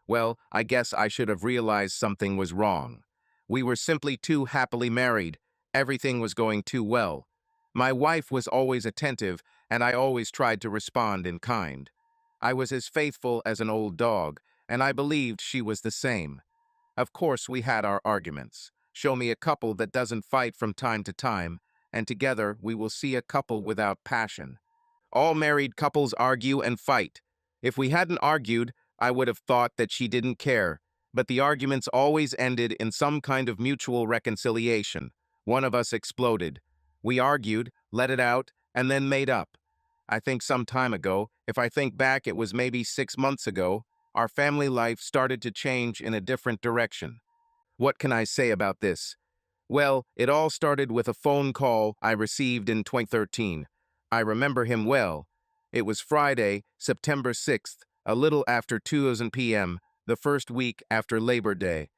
Well, I guess I should have realized something was wrong. We were simply too happily married. Everything was going too well. My wife was always attentive, and I always tried to respond in kind. I was as faithful as an old dog, and I believed she was the same. Of course, we had our arguments. Show me a couple that doesn't fight from time to time, and together we will see a couple without passion. All married couples argue and fight. If we hadn't argued, I would have thought that she didn't care, but the arguments always ended in some kind of mutual reconciliation. One of us exploded. We argued, let it out, and then made up. I think some time ago, if I think back, it was maybe 6 months ago, our family life started to change in a different direction. What can I say about this? Well, it all started with a phone call I received in 2013. I remember him well. It was Friday, September 6th, a little after 2 p.m., the first week after Labor Day.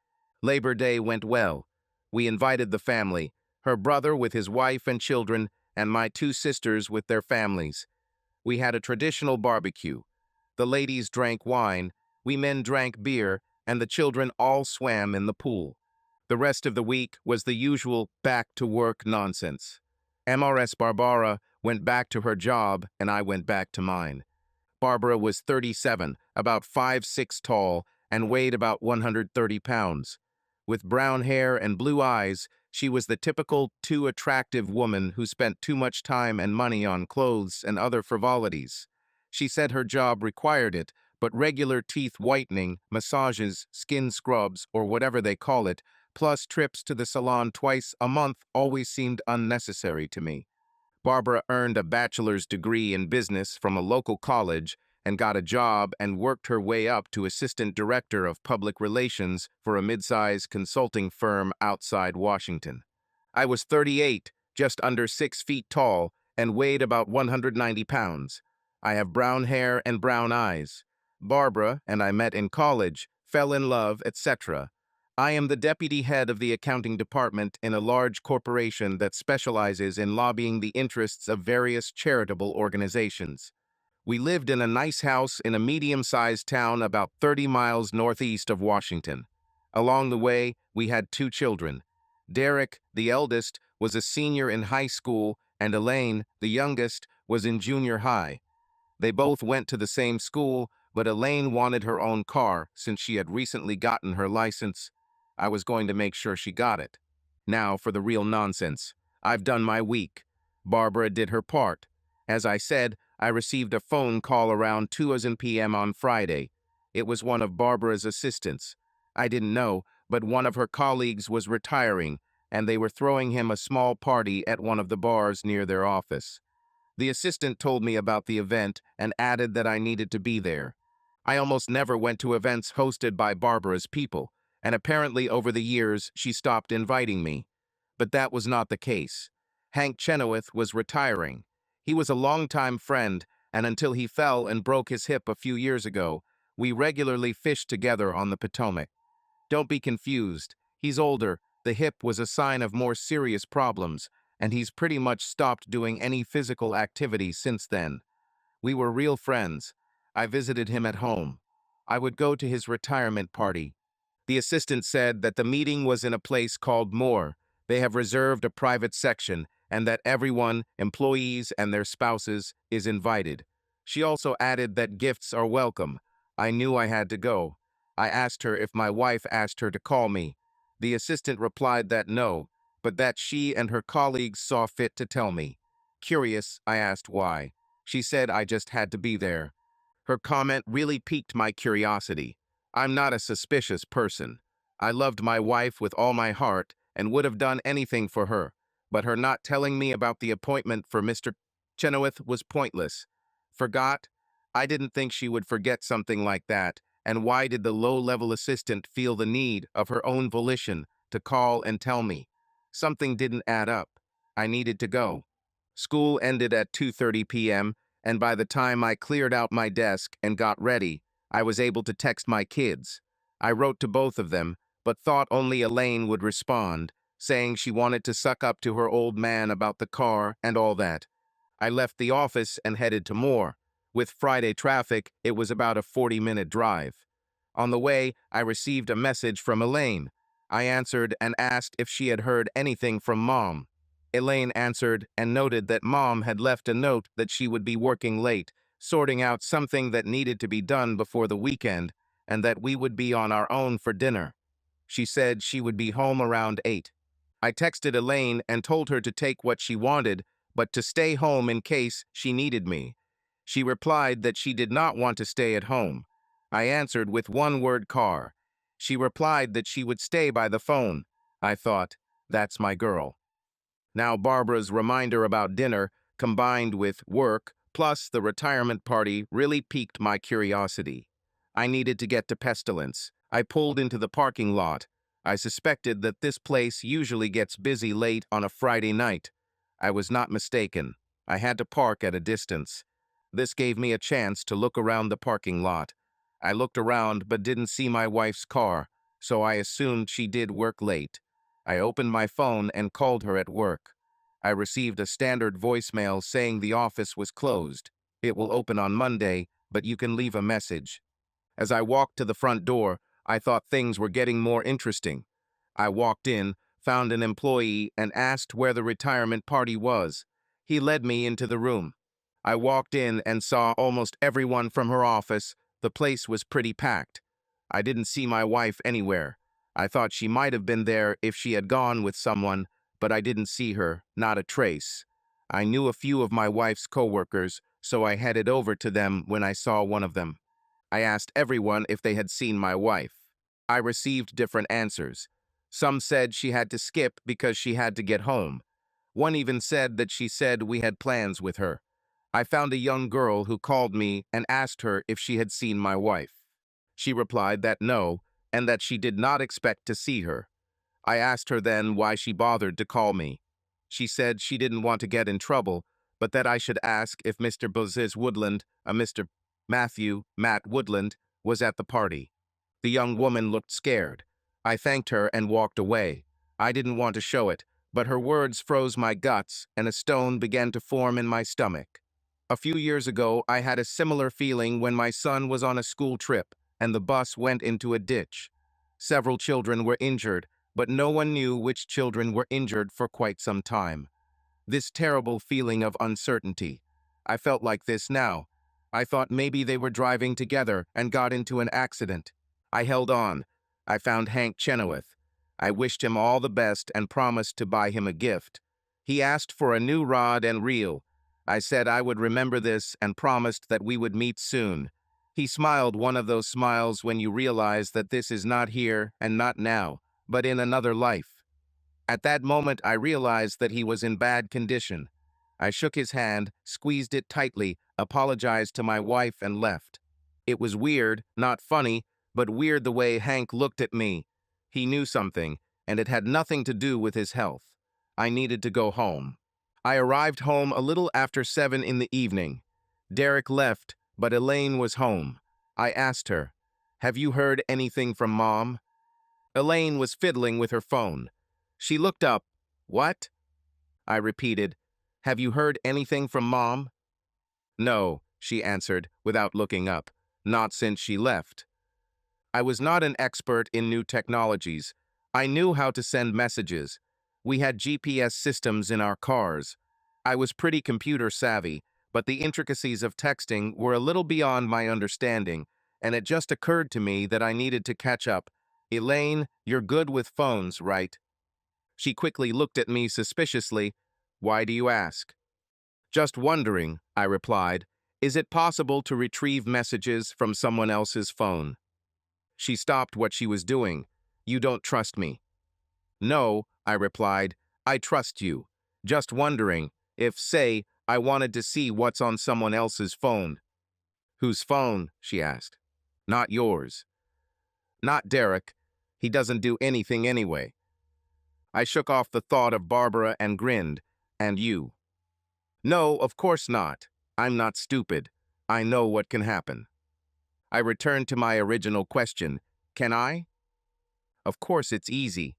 Labor Day went well. We invited the family, her brother with his wife and children, and my two sisters with their families. We had a traditional barbecue. The ladies drank wine, we men drank beer, and the children all swam in the pool. The rest of the week was the usual back-to-work nonsense. MRS Barbara went back to her job, and I went back to mine. Barbara was 37, about 5'6" tall, and weighed about 130 pounds. With brown hair and blue eyes, she was the typical too attractive woman who spent too much time and money on clothes and other frivolities. She said her job required it, but regular teeth whitening, massages, skin scrubs, or whatever they call it, plus trips to the salon twice a month always seemed unnecessary to me. Barbara earned a bachelor's degree in business from a local college and got a job and worked her way up to assistant director of public relations for a mid-sized consulting firm outside Washington. I was 38, just under 6 feet tall, and weighed about 190 pounds. I have brown hair and brown eyes. Barbara and I met in college, fell in love, etc. I am the deputy head of the accounting department in a large corporation that specializes in lobbying the interests of various charitable organizations. We lived in a nice house in a medium-sized town about 30 miles northeast of Washington. Along the way, we had two children. Derek, the eldest, was a senior in high school, and Elaine, the youngest, was in junior high. They both went to the same school, but Elaine wanted her own car since she had recently gotten her license. I was going to make sure she got it. Now for the real nonsense. I've done my week. Barbara did her part. As I said, I received a phone call around 2 p.m. on Friday. It was one of Barbara's assistants. I didn't know, but one of her colleagues was retiring, and they were throwing him a small party at one of the bars near their office. The assistant told me about the event and added that I needed to be there. I almost never went to events hosted by Barbara's people, and apparently over the years she stopped inviting me. But that was not the case. Hank Chenoweth was retiring. He was a longtime friend, and until he fell and broke his hip a few years ago, we regularly fished together on the Potomac. Don't be confused. He's older. The hip was a sign of more serious problems, and he's pretty much stopped doing any physical activity since then. We were real friends. I visited him at home. I would go to his retirement party. The assistant said that the meeting was in a place called Moore. They have reserved a private section, and that everyone, employees and their spouses, is invited. She also added that gifts are welcome. I knew I had to go. I asked her if my wife asked her to call me. The assistant replied that no, but that she and her colleagues saw fit to tell me. Curious, I asked why. She said I just had to be there. Her comment really piqued my curiosity. I'm not a suspicious person. I loved my wife with all my heart and would have done anything for her, but her not telling me about the appointment for Mr. Chenoweth was pointless. Forgot? I didn't think she would forget something like that, and why did the low-level assistant feel the need of her own volition to call and tell me? Something didn't add up. I needed to go. School ended at 2:30 p.m., and by the time I cleared out my desk and got ready, I was able to text my kids. I wrote to both of them, but thought only Elaine would respond, saying she wanted to suck up to her old man about the car and all that. I left the office and headed to Moore. With Friday traffic, it was about a 40-minute drive. On the way, I received a message from Elaine. I answered and asked if she had heard anything from Mom. Elaine answered and noted that Mom had left a note that she would be working late, sorting out something that needed to be done before the weekend, and that we would be on our own for dinner. She said she would be home around 8. I texted Elaine and told her to take what she wanted, but to stay home in case she needed me. She replied that she did not want to stay at home. I answered with one word car. She replied that she would stay by the phone. I thought, that's my girl. Now Barbara's reminder about dinner, combined with work, plus the retirement party, really piqued my curiosity. I needed to get to Pestilence. I pulled into the parking lot. I suspected that this place usually gets busy late on a Friday night. I was not mistaken. I had to park at a distance. This gave me a chance to look around the parking lot. I looked around but didn't see my wife's car, so I assumed she did work late. I opened my phone and called her at work. I received a standard voicemail saying the office was closed. It will open on Monday, but you can leave a message. As I walked to the front door, I thought things were getting more interesting. I walked in, found an employee, and asked where the retirement party was. He led me into the room. I walked in and saw almost everyone from her office. The place was pretty packed. I didn't see my wife anywhere. I thought she might have been there if she had gone with someone, but I didn't see her, not a trace. I knew a few of my wife's coworkers, so I headed over to them when I saw one of them. I asked everyone if they had seen my wife. I received different answers. Some said she had to skip because she had to get home. One even said that she said we had plans with her. I found a young girl who called me and asked her if she had seen my wife. She replied that no, and that she did not expect to see her. I asked her then why she bothered to call me. She said she didn't want to get in trouble, but that I should ask if Mr. Bozis Woodland, Mr. Matt Woodland, was at the party. The young woman looked scared. I thanked her and walked away. I didn't want to show it, but her words froze my guts and a stone began to form in my stomach. A few years ago, I had a similar feeling when my son was on a school trip and the bus went into a ditch. Several children were injured, but no one knew which children were injured for quite some time. This terrible feeling of uncertainty. I felt like this now. I thought maybe they were driving together and got into an accident. I held on. I found Hank Chenoweth. I wished him all the best and promised to buy him a gift. He asked for a new rod and reel. I said I would remember this and promised that we would meet soon. He smiled, one of those smiles when you realize that this is not here and not now, but in another life. At that moment, I realized that he was in bad condition. I shook his hand, squeezed it tightly, apologized to my wife, and left. It was weird, not funny, but weird the way Hank looked at me. He knew something, and it had nothing to do with his health. I needed to go home. I arrived home a little after 7 in the evening. Derek left, but Elaine was home. I asked her, "Have you heard anything from Mom?" Elaine was fiddling with her phone. She looked up. "What?" I repeated, "Have you heard anything from Mom?" "No," she answered, without looking up. "Not since she left." I was not an expert in new technologies. I knew how to send messages. We had GPS systems in our cars. I was pretty computer savvy, but the intricacies of texting were a little beyond my understanding, and it just occurred to me that I needed to catch up. "Elaine, you're good with phones, right?" She quickly looked at me suspiciously. "Why do you ask?" "Just wondering," I replied. "Is it possible to retrieve messages from someone else's phone?" She stopped what she was doing. "You don't trust me." "No," I replied. "I trust you. Just wondering if, say, I wanted to see what's on someone else's phone." "Whose phone?" she asked. "Not yours." "Not Derek. He doesn't do anything anyway." I shook off the thought of Barbara and grinned. "And you?" "No, of course not. I'm not stupid. I know what can happen." I returned to my original question. "Can I?" "Of course it's easy."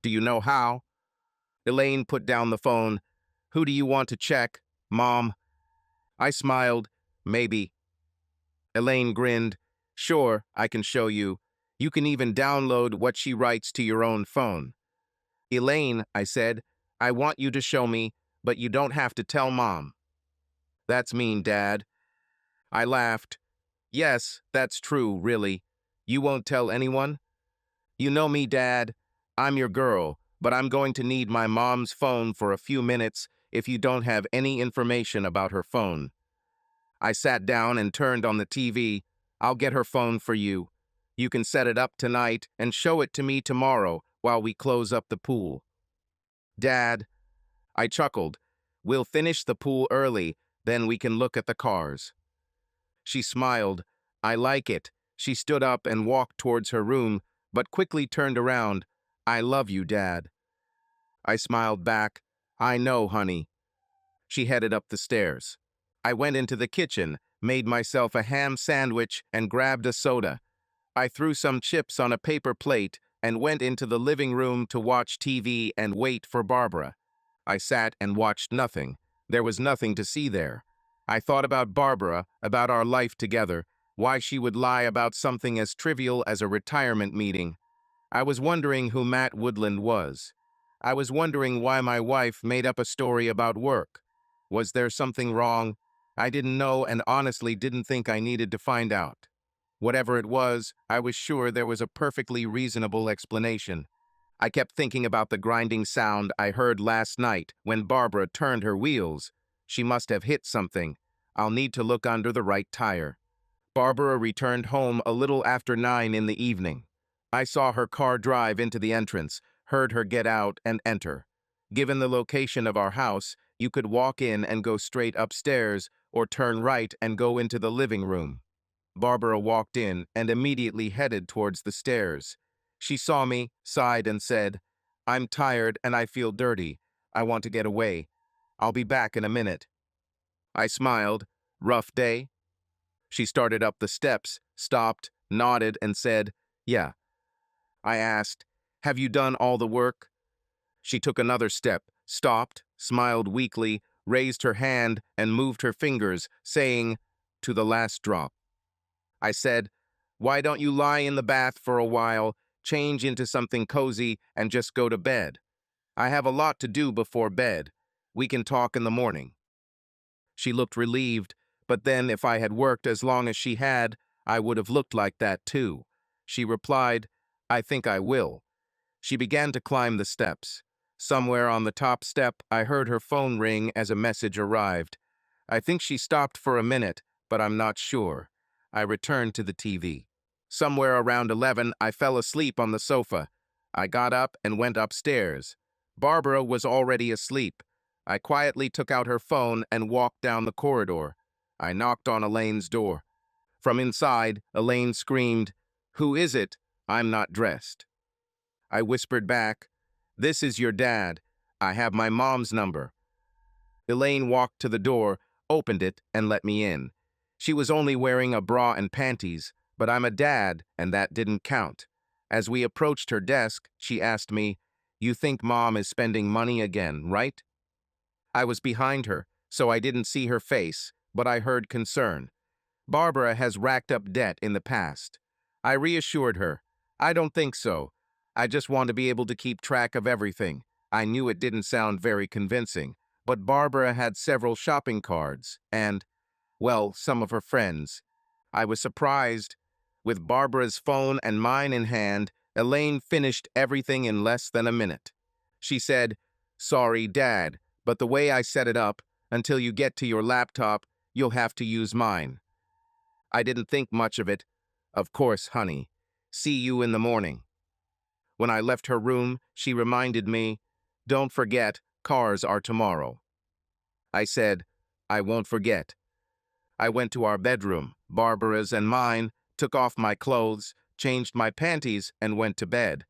"Do you know how?" Elaine put down the phone. "Who do you want to check, Mom?" I smiled. "Maybe." Elaine grinned. Sure, I can show you. You can even download what she writes to your own phone. Elaine, I said, I want you to show me, but you don't have to tell Mom. That's mean, Dad. I laughed. Yes, that's true, really. You won't tell anyone? You know me, Dad. I'm your girl, but I'm going to need my mom's phone for a few minutes if you don't have any information about her phone. I sat down and turned on the TV. I'll get her phone for you. You can set it up tonight and show it to me tomorrow while we close up the pool. Dad, I chuckled. We'll finish the pool early, then we can look at the cars. She smiled. I like it. She stood up and walked towards her room, but quickly turned around. I love you, Dad. I smiled back. I know, honey. She headed up the stairs. I went into the kitchen, made myself a ham sandwich, and grabbed a soda. I threw some chips on a paper plate and went into the living room to watch TV and wait for Barbara. I sat and watched nothing. There was nothing to see there. I thought about Barbara, about our life together, why she would lie about something as trivial as a retirement meeting. I was wondering who Matt Woodland was. I was wondering why my wife made up a story about work. Was there something wrong? I didn't know and honestly didn't think I needed to find out. Whatever it was, I was sure there was a perfectly reasonable explanation. I kept thinking about the grinding sound I heard last night when Barbara turned her wheels. She must have hit something. I'll need to look under the right tire. Barbara returned home a little after 9 in the evening. I saw her car drive into the entrance, heard her get out and enter. Given the location of our house, you could walk in and go straight upstairs or turn right and go into the living room. Barbara walked in and immediately headed towards the stairs. She saw me, sighed, and said, I'm tired and I feel dirty. I want to get away. I'll be back in a minute. I smiled. Rough day? She started up the steps, stopped, nodded, and said, Yeah. I asked, Have you done all the work? She took another step, stopped, smiled weakly, raised her hand, and moved her fingers, saying, To the last drop. I said, Why don't you lie in the bath for a while, change into something cozy, and just go to bed? I have a lot to do before bed. We can talk in the morning. She looked relieved, but then if I had worked as long as she had, I would have looked like that too. She replied, I think I will. She began to climb the steps. Somewhere on the top step, I heard her phone ring as a message arrived. I think she stopped for a minute, but I'm not sure. I returned to the TV. Somewhere around 11, I fell asleep on the sofa. I got up and went upstairs. Barbara was already asleep. I quietly took out her phone and walked down the corridor. I knocked on Elaine's door. From inside, Elaine screamed, Who is it? I'm not dressed. I whispered back, This is your dad. I have my mom's number. Elaine walked to the door, opened it, and let me in. She was only wearing a bra and panties, but I'm a dad, and that didn't count. As we approached her desk, she asked me, You think Mom is spending money again, right? I was behind her, so I didn't see her face, but I heard concern. Barbara has racked up debt in the past. I reassured her. I don't think so. I just want to be able to keep track of everything. I knew it didn't sound very convincing, but Barbara had several shopping cards and, well, some of her friends. I was surprised. With Barbara's phone and mine in hand, Elaine finished everything in less than a minute. She said, Sorry, Dad, but the way I set it up, until you get to your laptop, you'll have to use mine. I didn't think much of it. Of course, honey. See you in the morning. When I left her room, she reminded me, Don't forget, cars are tomorrow. I said, I won't forget. I went to our bedroom, Barbara's and mine, took off my clothes, changed my panties, and went to bed.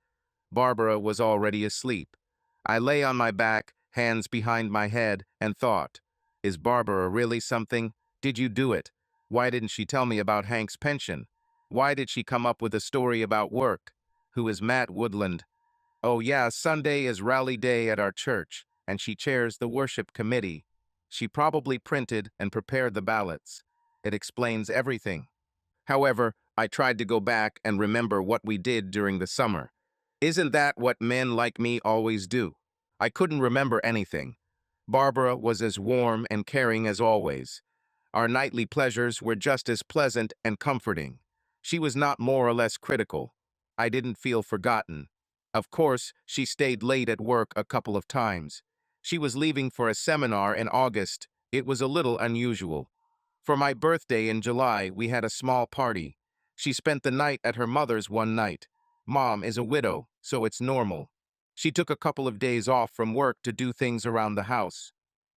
Barbara was already asleep. I lay on my back, hands behind my head, and thought, Is Barbara really something? Did you do it? Why didn't she tell me about Hank's pension? Why did she come up with a story about work? Who is Matt Woodland? Oh yeah, Sunday is rally day at our church, and she chairs the worship committee. She probably printed and prepared the ballots. It explains everything. However, I tried to go back and remember what we did during the summer. Isn't that what men like me always do? I couldn't remember anything. Barbara was as warm and caring as always. Our nightly pleasures were just as pleasant and comforting. She was not more or less critical. I didn't feel forgotten. Of course, she stayed late at work a couple of times. She was leaving for a seminar in August. It was a little unusual. For my birthday in July, we had a small party. She spent the night at her mother's one night. Mom is a widow, so it's normal. She took a couple of days off from work to do things around the house.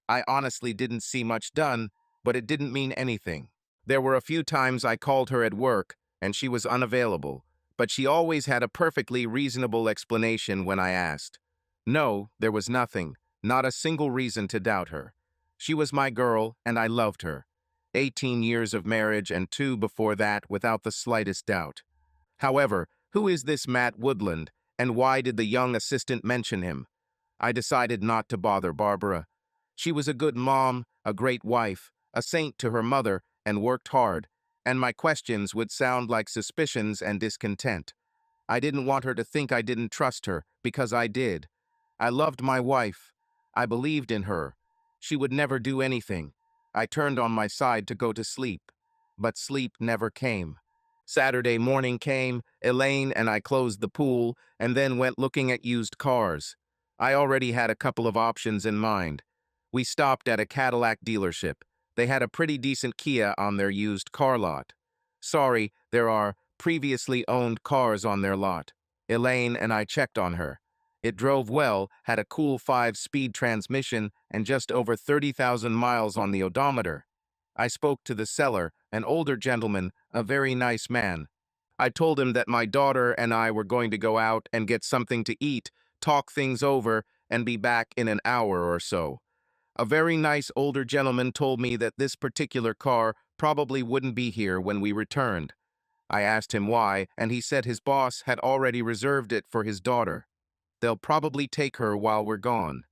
I honestly didn't see much done, but it didn't mean anything. There were a few times I called her at work, and she was unavailable, but she always had a perfectly reasonable explanation when I asked. No, there was nothing, not a single reason to doubt her. She was my girl, and I loved her. 18 years of marriage and 2 before that without the slightest doubt. However, who is this Matt Woodland, and why did the young assistant mention him? I decided not to bother Barbara. She was a good mom, a great wife, a saint to her mother, and worked hard, and my questions would sound like suspicions and discontent. I didn't want her to think I didn't trust her, because I did. I loved my wife. I believed in her. She would never do anything. I turned on my side to go to sleep, but sleep never came. Saturday morning came, Elaine and I closed the pool, and then went looking at used cars. I already had a couple of options in mind. We stopped at a Cadillac dealership. They had a pretty decent Kia on their used car lot. Sorry, there are previously owned cars on their lot. Elaine and I checked on her. It drove well, had a cool 5-speed transmission, and just over 30,000 miles on the odometer. I spoke to the seller, an older gentleman, a very nice man. I told him that my daughter and I were going to go out and get something to eat, talk things over, and be back in an hour or so. A very nice older gentleman told me that this particular car probably wouldn't be here when we returned. I asked him why, and he said his boss had already reserved it for his daughter. They'll probably take her while we're gone.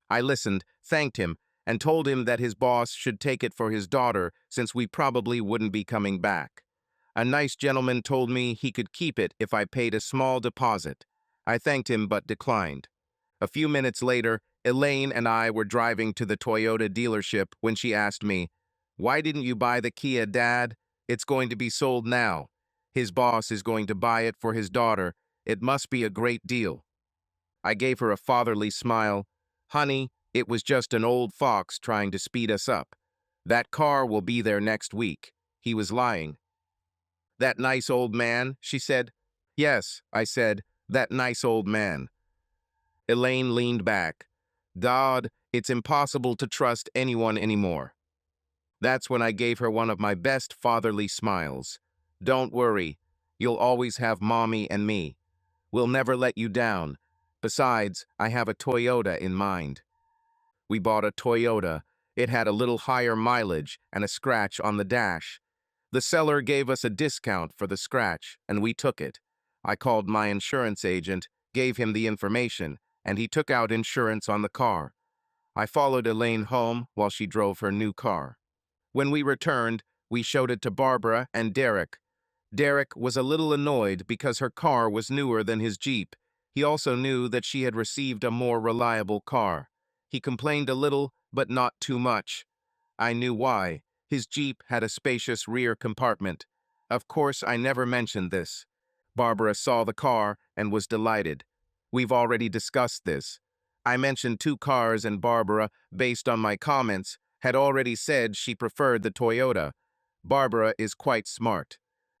I listened, thanked him, and told him that his boss should take it for his daughter since we probably wouldn't be coming back. A nice gentleman told me he could keep it if I paid a small deposit. I thanked him but declined. A few minutes later, Elaine and I were driving to the Toyota dealership when she asked me, "Why didn't you buy the Kia, Dad? It's going to be sold now. His boss is going to buy it for his daughter. It must be a great deal." I gave her a fatherly smile. "Honey, it was just an old fox trying to speed us up. That car will be there next week." He was lying. "That nice old man?" she said. "Yes," I said, "that nice old man." Elaine leaned back. "Dad, it's impossible to trust anyone anymore." That's when I gave her one of my best fatherly smiles. "Don't worry. You'll always have Mommy and me. We'll never let you down. Besides, I have a Toyota in mind." We bought a Toyota. It had a little higher mileage and a scratch on the dash. The seller gave us a discount for the scratch, and we took it. I called my insurance agent, gave him the information, and he took out insurance on the car. I followed Elaine home while she drove her new car. When we returned, we showed it to Barbara and Derek. Derek was a little annoyed because her car was newer than his Jeep. He also knew that she had received a more reliable car. He complained a little, but not too much. I knew why. His Jeep had a spacious rear compartment. Of course, I never mentioned this. Barbara saw the car and was delighted. We've already discussed this. I mentioned 2 cars and Barbara, based on my comments, had already said she preferred the Toyota. Barbara is quite smart.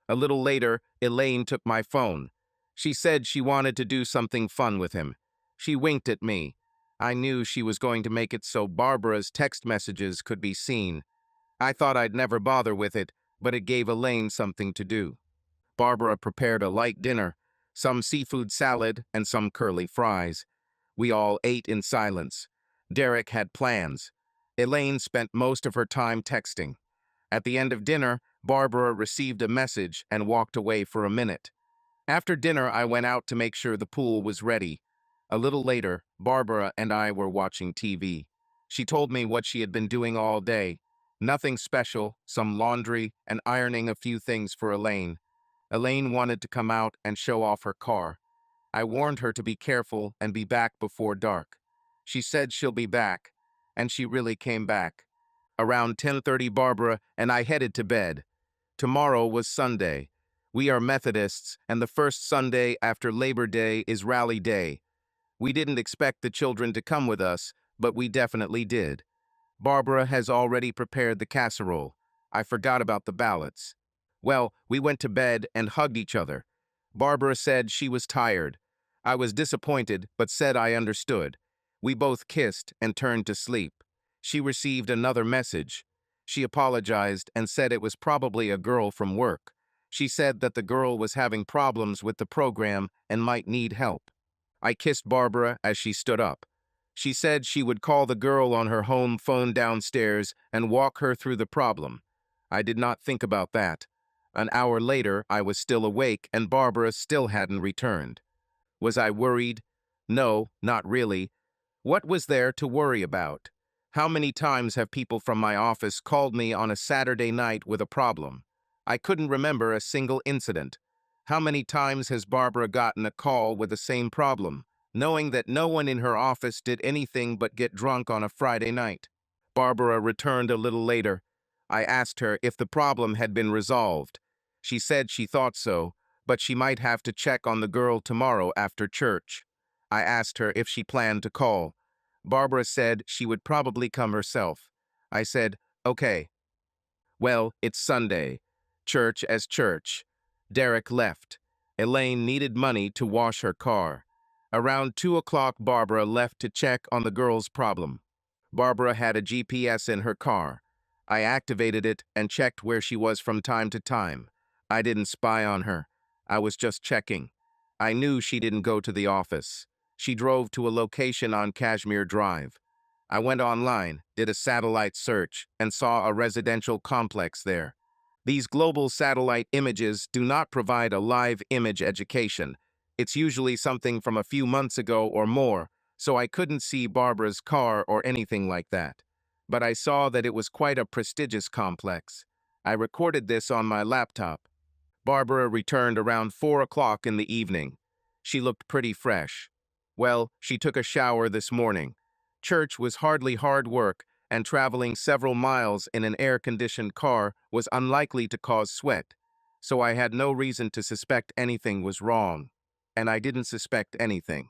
A little later, Elaine took my phone. She said she wanted to do something fun with him. She winked at me. I knew she was going to make it so Barbara's text messages could be seen. I thought I'd never bother with it, but it gave Elaine something to do. Barbara prepared a light dinner, some seafood salad and some curly fries. We all ate in silence. Derek had plans. Elaine spent most of her time texting. At the end of dinner, Barbara received a message and walked away for a minute. After dinner, I went out to make sure the pool was ready. A little later, Barbara and I were watching TV. She told me what she had been doing all day. Nothing special, some laundry and ironing a few things for Elaine. Elaine wanted to come out and show off her car. I warned her to be careful and be back before dark. She said she'll be back, and she really came back. Around 10:30, Barbara and I headed to bed. Tomorrow was Sunday. We are Methodists, and the first Sunday after Labor Day is Rally Day. We didn't expect the children to come with us, but we definitely did. Barbara has already prepared the casserole. I forgot about the ballots. Well, we went to bed and hugged each other. Barbara said she was tired. I was disappointed, but said I understood. We both kissed and turned to sleep. She received another message. She apologized and said it was probably a girl from work. She said that the girl was having problems with the program and might need help. I kissed Barbara as she stood up. She said she would call the girl on her home phone downstairs and walk her through the problem. I did not think about that. An hour later, I was still awake and Barbara still hadn't returned. Was I worried? No, not really. What was there to worry about? How many times have people from my office called me on a Saturday night with a problem? I couldn't remember a single incident. How many times has Barbara gotten a call with the same problem, knowing that no one in her office did anything but get drunk on a Friday night? Barbara returned a little later. I asked her if the problem had been resolved. She said she thought so, but she might have to check on the girl tomorrow after church. I asked her if she planned to call. Barbara said she would probably come herself. I said, okay. Well, it's Sunday. Church as church. Derek left. Elaine needed money to wash her car. Around 2 o'clock, Barbara left to check on the girl's problem. Barbara had a GPS in her car. I activated it and checked where she was from time to time. I didn't spy on her. I was just checking. I knew she didn't go to the office. She drove to a location on Kashmir Drive. I went online, did a satellite search, and saw a residential complex there. These global satellite images do not provide a live image education. It's usually something from a few months ago or more, so I couldn't see Barbara's car or anything like that. But I saw that it was quite a prestigious complex. I recorded this on my laptop. Barbara returned around 4 o'clock in the evening. She looked pretty fresh. Well, she took a shower this morning. Church was hardly hard work, and traveling several miles in an air-conditioned car was unlikely to cause sweat, so I had no reason to suspect anything was wrong. And I didn't suspect anything.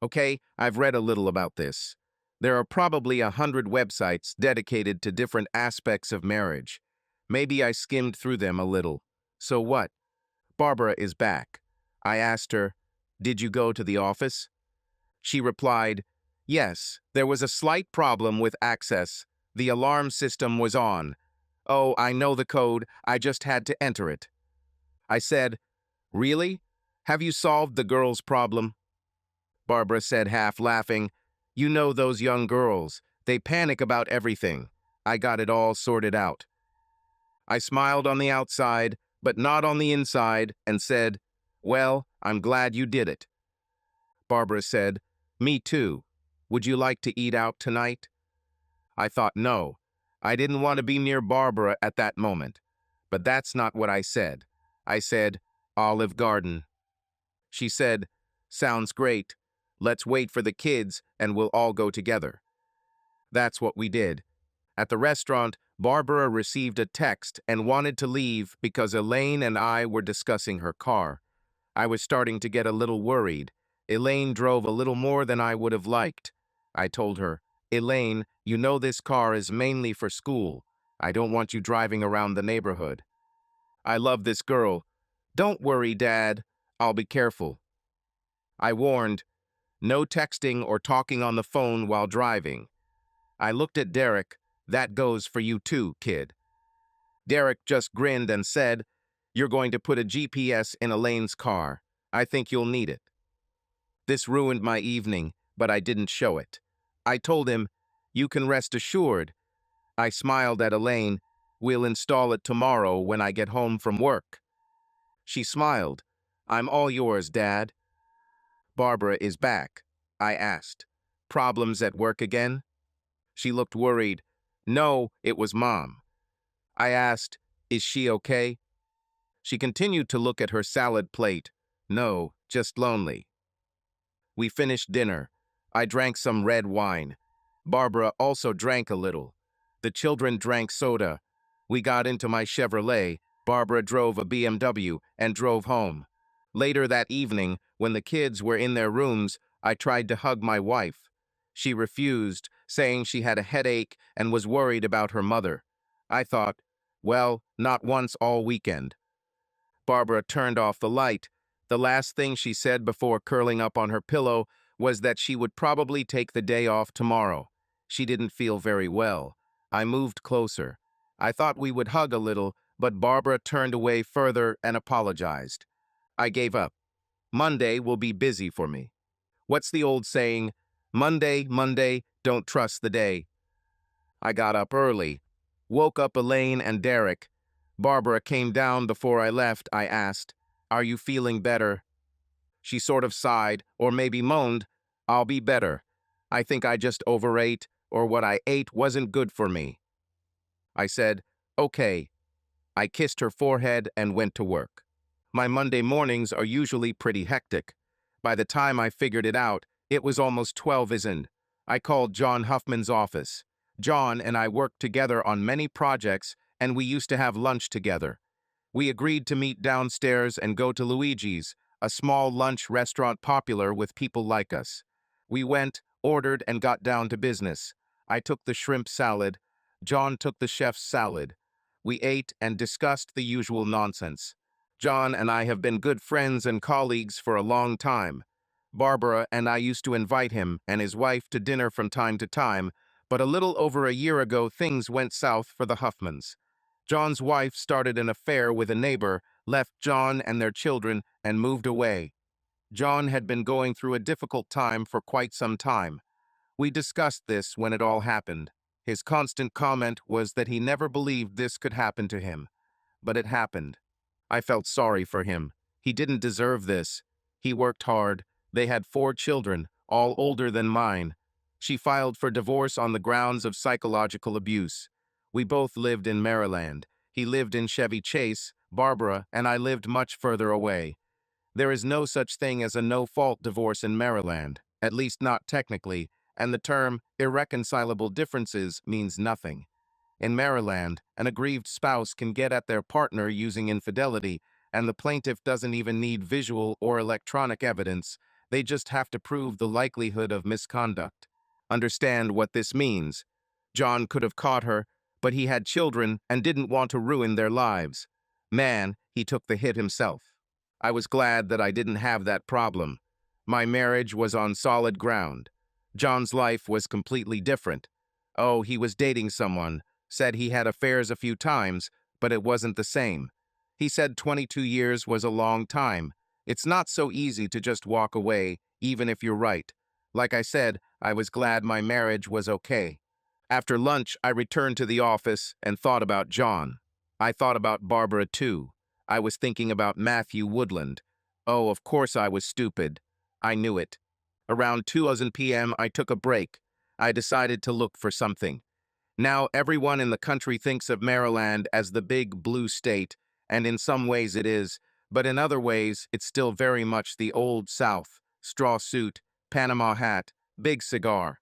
Okay, I've read a little about this. There are probably 100 websites dedicated to different aspects of marriage. Maybe I skimmed through them a little. So what? Barbara is back. I asked her, "Did you go to the office?" She replied, "Yes, there was a slight problem with access. The alarm system was on. Oh, I know the code, I just had to enter it." I said, "Really? Have you solved the girl's problem?" Barbara said, half laughing, "You know those young girls. They panic about everything. I got it all sorted out." I smiled on the outside, but not on the inside, and said, "Well, I'm glad you did it." Barbara said, "Me too. Would you like to eat out tonight?" I thought no. I didn't want to be near Barbara at that moment. But that's not what I said. I said, "Olive Garden." She said, "Sounds great. Let's wait for the kids and we'll all go together." That's what we did. At the restaurant, Barbara received a text and wanted to leave because Elaine and I were discussing her car. I was starting to get a little worried. Elaine drove a little more than I would have liked. I told her, "Elaine, you know this car is mainly for school. I don't want you driving around the neighborhood." "I love this girl. Don't worry, Dad. I'll be careful." I warned, "No texting or talking on the phone while driving." I looked at Derek. "That goes for you too, kid." Derek just grinned and said, "You're going to put a GPS in Elaine's car. I think you'll need it." This ruined my evening, but I didn't show it. I told him, "You can rest assured." I smiled at Elaine. "We'll install it tomorrow when I get home from work." She smiled. "I'm all yours, Dad." "Barbara is back," I asked. "Problems at work again?" She looked worried. "No, it was Mom." I asked, "Is she okay?" She continued to look at her salad plate. No, just lonely. We finished dinner. I drank some red wine. Barbara also drank a little. The children drank soda. We got into my Chevrolet. Barbara drove a BMW and drove home. Later that evening, when the kids were in their rooms, I tried to hug my wife. She refused, saying she had a headache and was worried about her mother. I thought, well, not once all weekend. Barbara turned off the light. The last thing she said before curling up on her pillow was that she would probably take the day off tomorrow. She didn't feel very well. I moved closer. I thought we would hug a little, but Barbara turned away further and apologized. I gave up. Monday will be busy for me. What's the old saying? Monday, don't trust the day. I got up early, woke up Elaine and Derek. Barbara came down before I left. I asked, "Are you feeling better?" She sort of sighed, or maybe moaned, "I'll be better. I think I just overate, or what I ate wasn't good for me." I said, "Okay." I kissed her forehead and went to work. My Monday mornings are usually pretty hectic. By the time I figured it out, it was almost 12 isn't. I called John Huffman's office. John and I worked together on many projects, and we used to have lunch together. We agreed to meet downstairs and go to Luigi's, a small lunch restaurant popular with people like us. We went, ordered, and got down to business. I took the shrimp salad. John took the chef's salad. We ate and discussed the usual nonsense. John and I have been good friends and colleagues for a long time. Barbara and I used to invite him and his wife to dinner from time to time, but a little over a year ago things went south for the Huffmans. John's wife started an affair with a neighbor, left John and their children, and moved away. John had been going through a difficult time for quite some time. We discussed this when it all happened. His constant comment was that he never believed this could happen to him. But it happened. I felt sorry for him. He didn't deserve this. He worked hard. They had 4 children, all older than mine. She filed for divorce on the grounds of psychological abuse. We both lived in Maryland. He lived in Chevy Chase. Barbara and I lived much further away. There is no such thing as a no-fault divorce in Maryland, at least not technically, and the term irreconcilable differences means nothing. In Maryland, an aggrieved spouse can get at their partner using infidelity, and the plaintiff doesn't even need visual or electronic evidence. They just have to prove the likelihood of misconduct. Understand what this means. John could have caught her, but he had children and didn't want to ruin their lives. Man, he took the hit himself. I was glad that I didn't have that problem. My marriage was on solid ground. John's life was completely different. Oh, he was dating someone, said he had affairs a few times, but it wasn't the same. He said 22 years was a long time. It's not so easy to just walk away, even if you're right. Like I said, I was glad my marriage was okay. After lunch, I returned to the office and thought about John. I thought about Barbara too. I was thinking about Matthew Woodland. Oh, of course I was stupid. I knew it. Around 2 p.m., I took a break. I decided to look for something. Now everyone in the country thinks of Maryland as the big blue state, and in some ways it is, but in other ways it's still very much the old South. Straw suit, Panama hat, big cigar.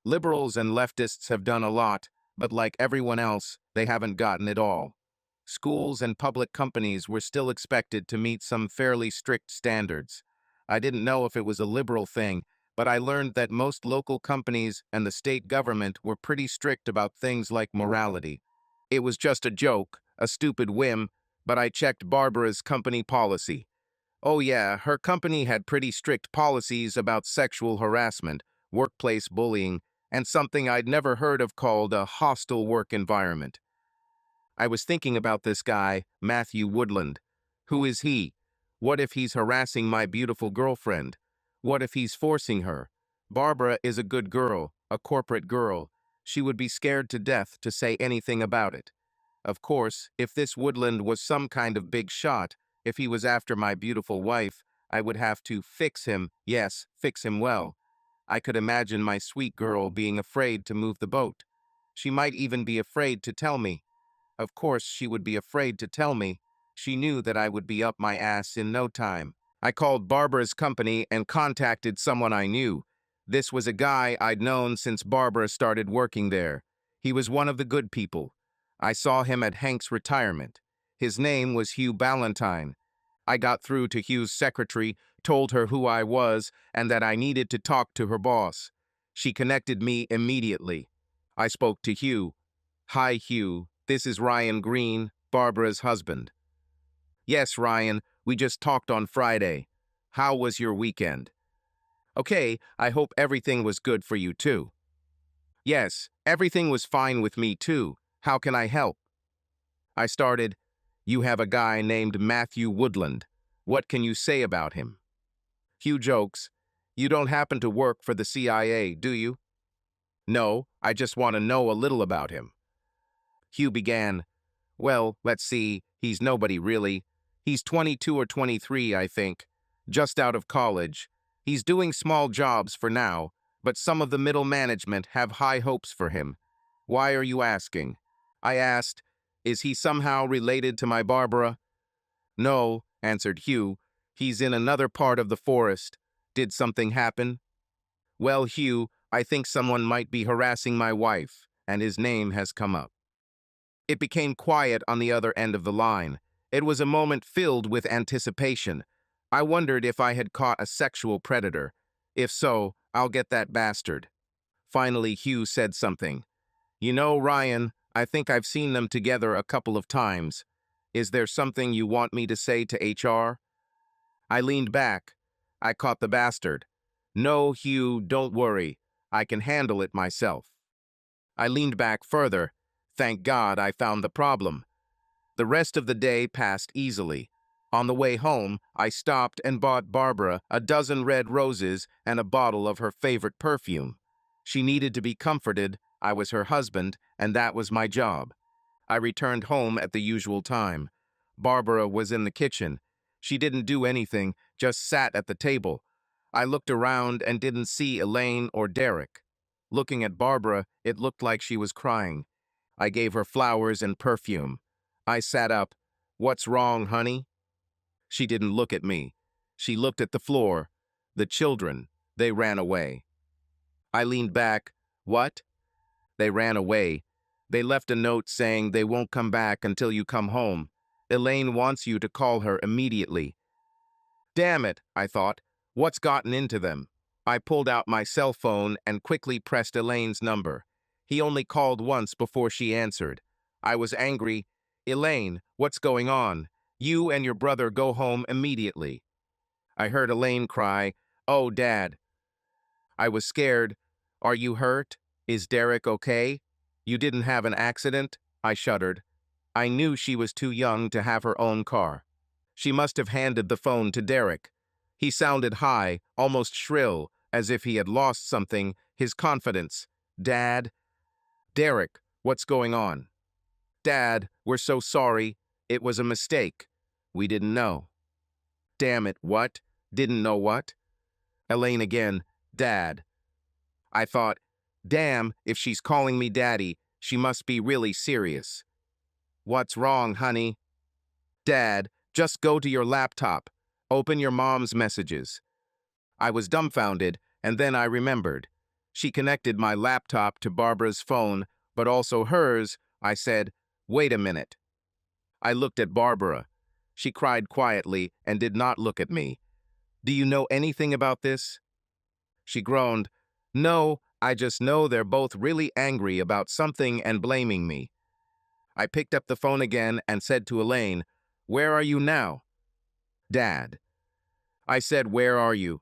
Liberals and leftists have done a lot, but like everyone else, they haven't gotten it all. Schools and public companies were still expected to meet some fairly strict standards. I didn't know if it was a liberal thing, but I learned that most local companies and the state government were pretty strict about things like morality. It was just a joke, a stupid whim, but I checked Barbara's company policy. Oh yeah, her company had pretty strict policies about sexual harassment, workplace bullying, and something I'd never heard of called a hostile work environment. I was thinking about this guy, Matthew Woodland. Who is he? What if he's harassing my beautiful girlfriend? What if he's forcing her? Barbara is a good girl, a corporate girl. She would be scared to death to say anything about it. Of course, if this Woodland was some kind of big shot, if he was after my beautiful wife, I would have to fix him, yes, fix him well. I could imagine my sweet girl being afraid to move the boat. She might even be afraid to tell me. Of course, she would be afraid to tell me. She knew that I would be up my ass in no time. I called Barbara's company and contacted someone I knew. This was a guy I'd known since Barbara started working there. He was one of the good people. I saw him at Hank's retirement. His name was Hugh Ballantyne. I got through to Hugh's secretary, told her who I was, and that I needed to talk to her boss. She connected me immediately. I spoke to Hugh. "Hi, Hugh. This is Ryan Green, Barbara's husband." "Yes, Ryan. We just talked on Friday. How was your weekend?" "Okay, I hope everything was good for you too." "Yes, everything was fine with me too. How can I help?" I started, "You have a guy named Matthew Woodland. What can you say about him?" Hugh jokes, "You don't happen to work for the CIA, do you?" "No, I just want to know a little about him." Hugh began, "Well, let's see, he's nobody really. He's 22 or 23, I think, just out of college. He's doing small jobs for now, but some of the middle management have high hopes for him." "Why are you asking?" I asked, "Is he somehow related to my Barbara?" "No," answered Hugh. "He's in another part of the forest. Did something happen?" "Well, Hugh, I think someone might be harassing my wife, and his name has come up." It became quiet on the other end of the line. It was a moment filled with anticipation. I wondered if I had caught a sexual predator. If so, I'll get that bastard. Finally, Hugh said something. "You know, Ryan, I think I've seen them together a couple of times. Is there something you want me to say to HR?" I leaned back. I caught the bastard. "No, Hugh, don't worry. I can handle it myself." I leaned back further. Thank God I found the problem. The rest of the day passed easily. On the way home, I stopped and bought Barbara a dozen red roses and a bottle of her favorite perfume. She needed to be comforted. I was her husband, and that was my job. I returned home at the usual time. Barbara was in the kitchen. She didn't do anything, just sat at the table. I looked around and didn't see Elaine or Derek. Looking at Barbara, it looked like she was crying. I gave her flowers and perfume. I sat up. "What's wrong, honey?" She didn't look at me. She looked at the floor. "The children, they ran away." I leaned back. "What?" "They ran away. They left a note saying they won't come back until you come home. Elaine wants you to call her immediately." Damn it, I thought. What's gotten into them? I pulled out my cell phone and quickly pressed Elaine's number. He only called once before she answered. I was angry. "Elaine, what's going on? You and your brother go home immediately." I heard Elaine cry, "Oh, Dad." I was scared. "Are you hurt? Is Derek okay? You didn't have an accident?" I shuddered. I knew she was too young to have her own car. She must have handed the phone to Derek. He sounded high, almost shrill, as if he had lost something, his confidence. "Dad?" "Derek, what's going on?" "Dad, we're so sorry. It was a mistake. We didn't know." "Damn it, what? Didn't know what?" Elaine again, "Dad." I thought, damn, if she's calling me daddy, she must be really serious. "What's wrong, honey?" "Dad, just go to your laptop. Open your mom's messages." I was dumbfounded, and then I remembered. She connected my laptop to Barbara's phone, but also hers. I said, "Wait a minute." I looked at Barbara. She cried quietly and did not look at me. "Do you know anything about this?" She groaned. "No, I just know they're both really angry about something and blaming me." I picked up the phone again and said to Elaine, "Where are you now?" "Dad." I said, "Where are you?"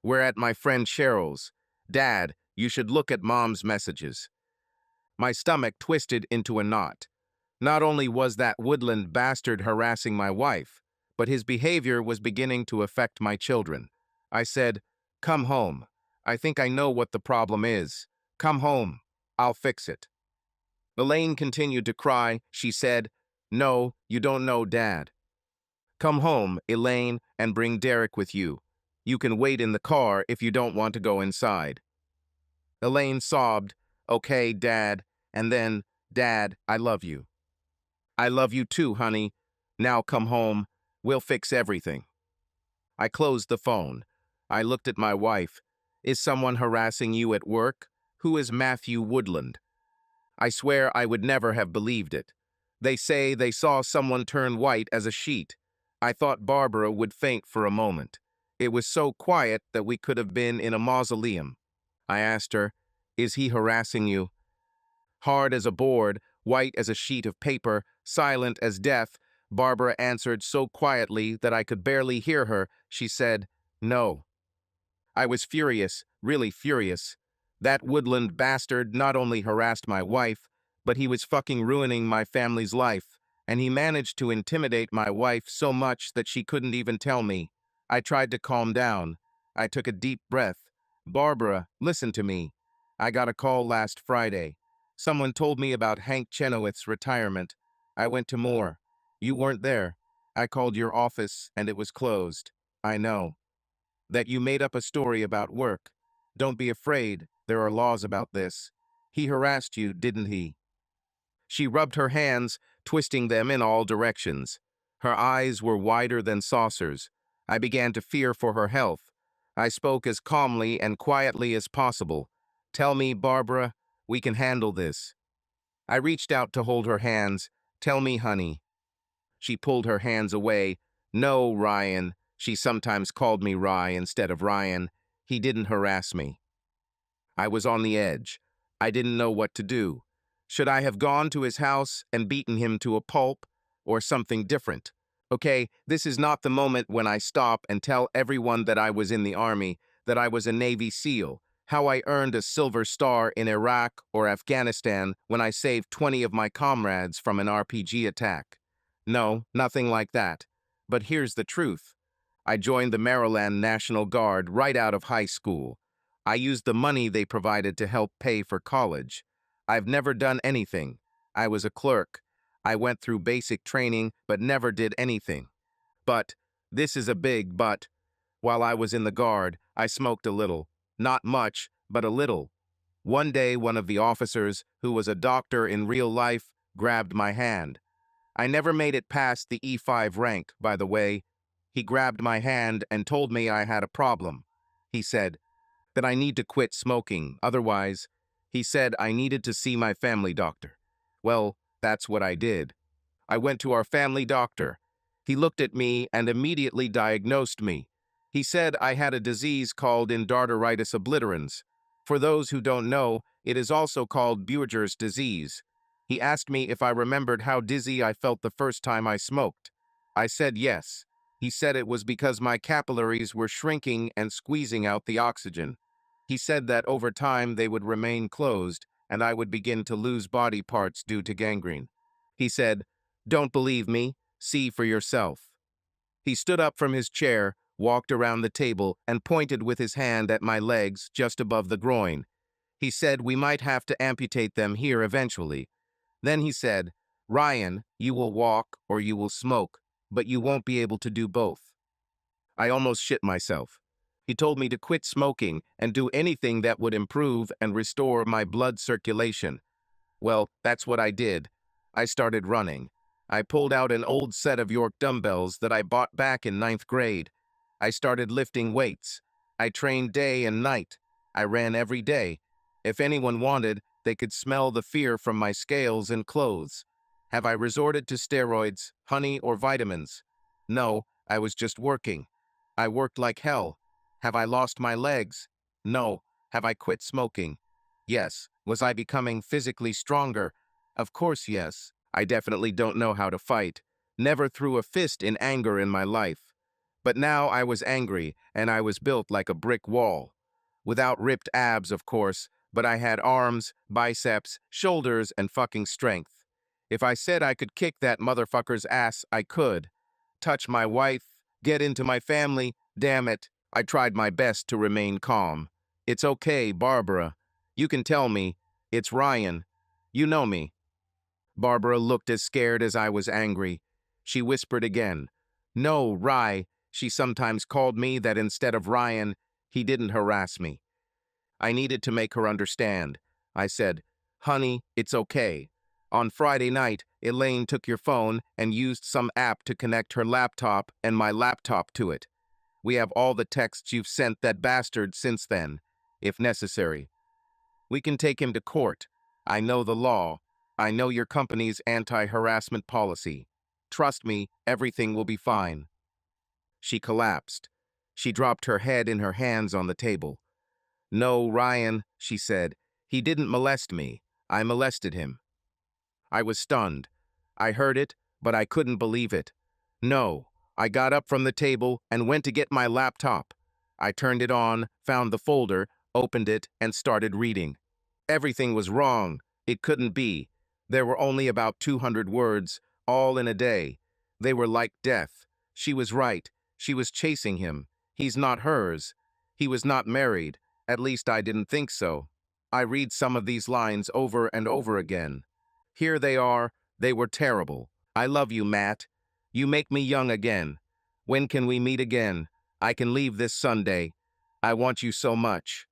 "We're at my friend Cheryl's." "Dad, you should look at Mom's messages." My stomach twisted into a knot. Not only was that Woodland bastard harassing my wife, but his behavior was beginning to affect my children. I said, "Come home. I think I know what the problem is. Come home. I'll fix it." Elaine continued to cry. She said, "No, you don't know Dad." "Come home, Elaine, and bring Derek with you. You can wait in the car if you don't want to go inside." Elaine sobbed, "Okay, Dad," and then, "Dad, I love you." "I love you too, honey. Now come home. We'll fix everything. I closed the phone. I looked at my wife. Is someone harassing you at work? Who is Matthew Woodland? I swear I would never have believed it. They say they saw someone turn white as a sheet. I thought Barbara would faint for a moment. It was so quiet that we could have been in a mausoleum. I asked her, is he harassing you? Hard as a board, white as a sheet of paper, silent as death, Barbara answered so quietly that I could barely hear her. She said, no. I was furious, really furious. That Woodland bastard not only harassed my wife, but he was fucking ruining my family's life, and he managed to intimidate my wife so much that she couldn't even tell me. I tried to calm down. I took a deep breath. Barbara, listen to me. I got a call last Friday. Someone told me about Hank Chenoweth's retirement. I went to Moore. You weren't there. I called your office and it was closed. I know. That you made up a story about work. Don't be afraid, there are laws about this. He harassed you, didn't he? She rubbed her hands, twisting them in all directions. Her eyes were wider than saucers. I began to fear for her health. I spoke as calmly and quietly as possible. Tell me, Barbara, we can handle this. I reached out to hold her hands. Tell me, honey. She pulled her hands away. No, Ryan. She sometimes called me Rye instead of Ryan. He didn't harass me. I was on the edge. I didn't know what to do. Should I have gone to his house and beaten him to a pulp, or something different? Okay, this is not the moment when I stop and tell everyone that I was in the army, that I was a Navy SEAL, how I earned a Silver Star in Iraq or Afghanistan when I saved 20 of my comrades from an RPG attack. No, nothing like that. But here's the truth. I joined the Maryland National Guard right out of high school. I used the money they provided to help pay for college. I've never done anything. I was a clerk. I went through basic training, but never did anything. But, this is a big but. While I was in the Guard, I smoked a little. Not much, but a little. One day, one of the officers, who was a doctor in real life, grabbed my hand. I never made it past the E5 rank, by the way. He grabbed my hand and told me I had a problem. He said that I need to quit smoking, otherwise, he said I needed to see my family doctor. Well, that's what I did. I went to our family doctor. He looked at me and immediately diagnosed me. He said I had a disease called endarteritis obliterans. For those who don't know, it is also called Buerger's disease. He asked me if I remembered how dizzy I felt the first time I smoked. I said yes. He said it was because my capillaries were shrinking and squeezing out the oxygen. He said that over time they would remain closed and I would begin to lose body parts due to gangrene. He said, "Don't believe me, see for yourself." He stood up from his chair, walked around the table, and pointed with his hand at my legs just above the groin. He said we might have to amputate them here eventually. Then he said, "Ryan, you will walk or you will smoke, but you won't be able to do both." I almost shit myself. He told me to quit smoking and do anything that would improve and restore my blood circulation. Well, that's what I did. I started running. I pulled out an old set of York dumbbells that I bought back in ninth grade. I started lifting weights. I trained day and night. I ran every day. If anyone wanted, they could smell the fear from my scales and clothes. Have I resorted to steroids, honey, or vitamins? No, I was just working. I worked like hell. Have I lost my legs? No. Have I quit smoking? Yes. Was I becoming physically stronger? Of course, yes. I definitely don't know how to fight. Never threw a fist in anger in my life. But now I was angry, and I was built like a brick wall. Without ripped abs, of course, but I had arms, biceps, shoulders, and fucking strength. If I said I could kick that motherfucker's ass, I could. Touch my wife, get into my family, damn it. I tried my best to remain calm. It's okay, Barbara. You can tell me. It's Ryan. You know me. Barbara looked as scared as I was angry. She whispered again. No, Rye. She sometimes called me that instead of Ryan, he didn't harass me. I needed to make her understand. I said, honey, it's okay. On Friday night, Elaine took your phone and used some app to connect her laptop and my laptop to it. We have all the texts you've sent that bastard since then, if necessary. We can take him to court. I know the law. I know your company's anti-harassment policy. Trust me, everything will be fine. She collapsed. She dropped her head in her hands on the table. No, Ryan, she said. He didn't molest me. I molested him. I was stunned. I heard it, but I couldn't believe it. No, I got up from the table and went to get my laptop. I turned it on, found the folder, opened it, and started reading. Everything was wrong. It couldn't be. There were only about 200 words, all in a day. They were like death. She was right. She was chasing him. He's not hers. He was not married. At least I didn't think so. I read some of these lines over and over again. Here they are. They were terrible. I love you, Matt. You make me young again. When can we meet again? I can leave this Sunday. I want you so much.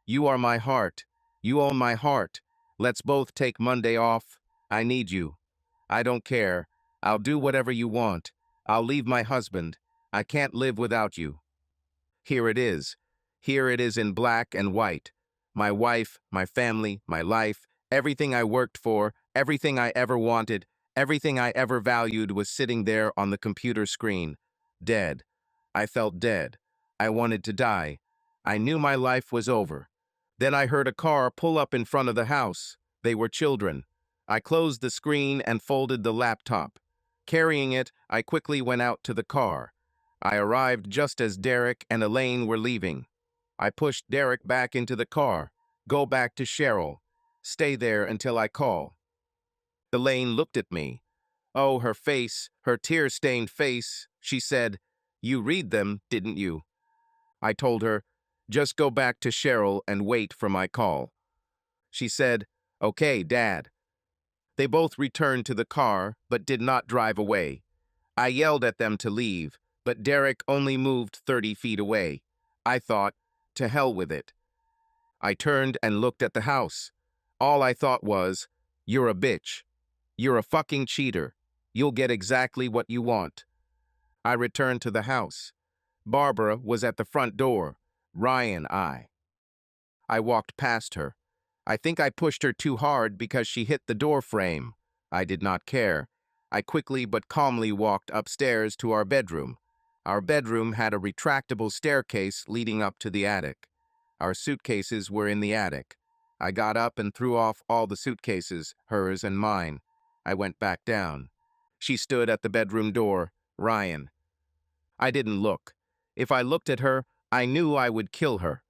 You are my heart. You own my heart. Let's both take Monday off. I need you. I don't care. I'll do whatever you want. I'll leave my husband. I can't live without you. Here it is. Here it is in black and white. My wife, my family, my life, everything I worked for, everything I ever wanted, everything I ever valued was sitting there on the computer screen. Dead. I felt dead. I wanted to die. I knew my life was over. Then I heard a car pull up in front of the house. They were children. I closed the screen and folded the laptop. Carrying it, I quickly went out to the car. I arrived just as Derek and Elaine were leaving. I pushed Derek back into the car. Go back to Cheryl. Stay there until I call. Elaine looked at me. Oh, her face, her tear-stained face. She said, "You read them, didn't you?" I told her, "Just go back to Cheryl and wait for my call." She said, "Okay, Dad." They both returned to the car, but did not drive away. I yelled at them to leave, but Derek only moved 30 feet away. I thought, to hell with it. I turned and looked at the house. All I thought was, you're a bitch. You're a fucking cheater. You'll get exactly what you want. I returned to the house. Barbara was at the front door. Ryan, I walked past her. I think I pushed her too hard because she hit the door frame. I did not care. I quickly but calmly walked upstairs to our bedroom. Our bedroom had a retractable staircase leading up to the attic. Our suitcases were in the attic. I got up and threw off all the suitcases, hers and mine. I went back down. She stood at the bedroom door. Ryan. I didn't look. If I looked at her, I knew I would kill her.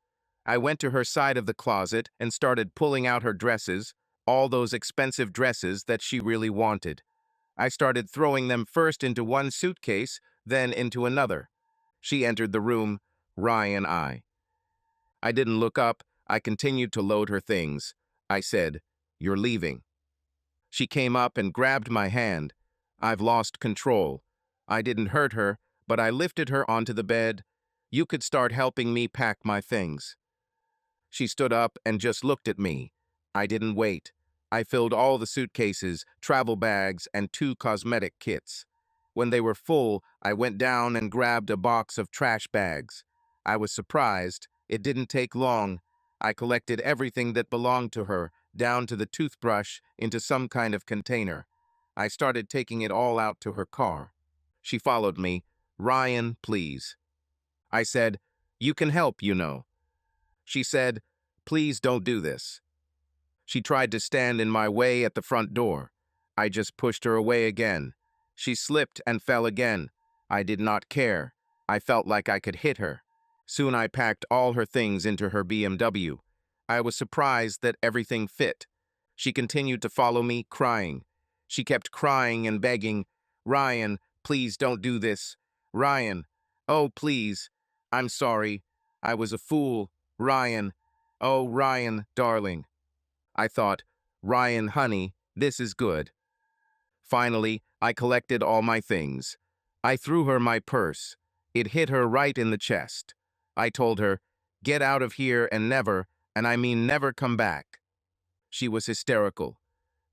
I went to her side of the closet and started pulling out her dresses, all those expensive dresses that she really wanted. I started throwing them first into one suitcase, then into another. She entered the room. Ryan, I didn't look up. I continued to load her things. I said, "You're leaving." She came up and grabbed my hand. I've lost control. I didn't hurt her, but I lifted her onto the bed. You could start helping me pack my things. She stood up and just looked at me. I didn't wait. I filled all the suitcases, travel bags, and 2 cosmetic kits. When they were full, I went down and grabbed a box of trash bags. I was surprised. It didn't take long. I collected everything that belonged to her, down to the toothbrush, into some kind of container. I started taking it all out to her car. She followed me. "Ryan, please." I said, "You can help, you know." She said, "Please don't do this." She tried to stand in my way at the front door. I just pushed her away again. She slipped and fell again. I did not care. I felt like I could hit her. Soon I packed all her things into her BMW. I was surprised that everything fit. She continued to follow me, crying. She kept crying and begging, "Ryan, please don't do this. Ryan, oh, please. I'm sorry. I was a fool. Ryan, oh, Ryan, darling." I thought, "Ryan, honey, this is good." Finally, I collected all my things. I threw her my purse. It hit her right in the chest. I told her, "Get out of here and never, and I mean never come back." She was hysterical.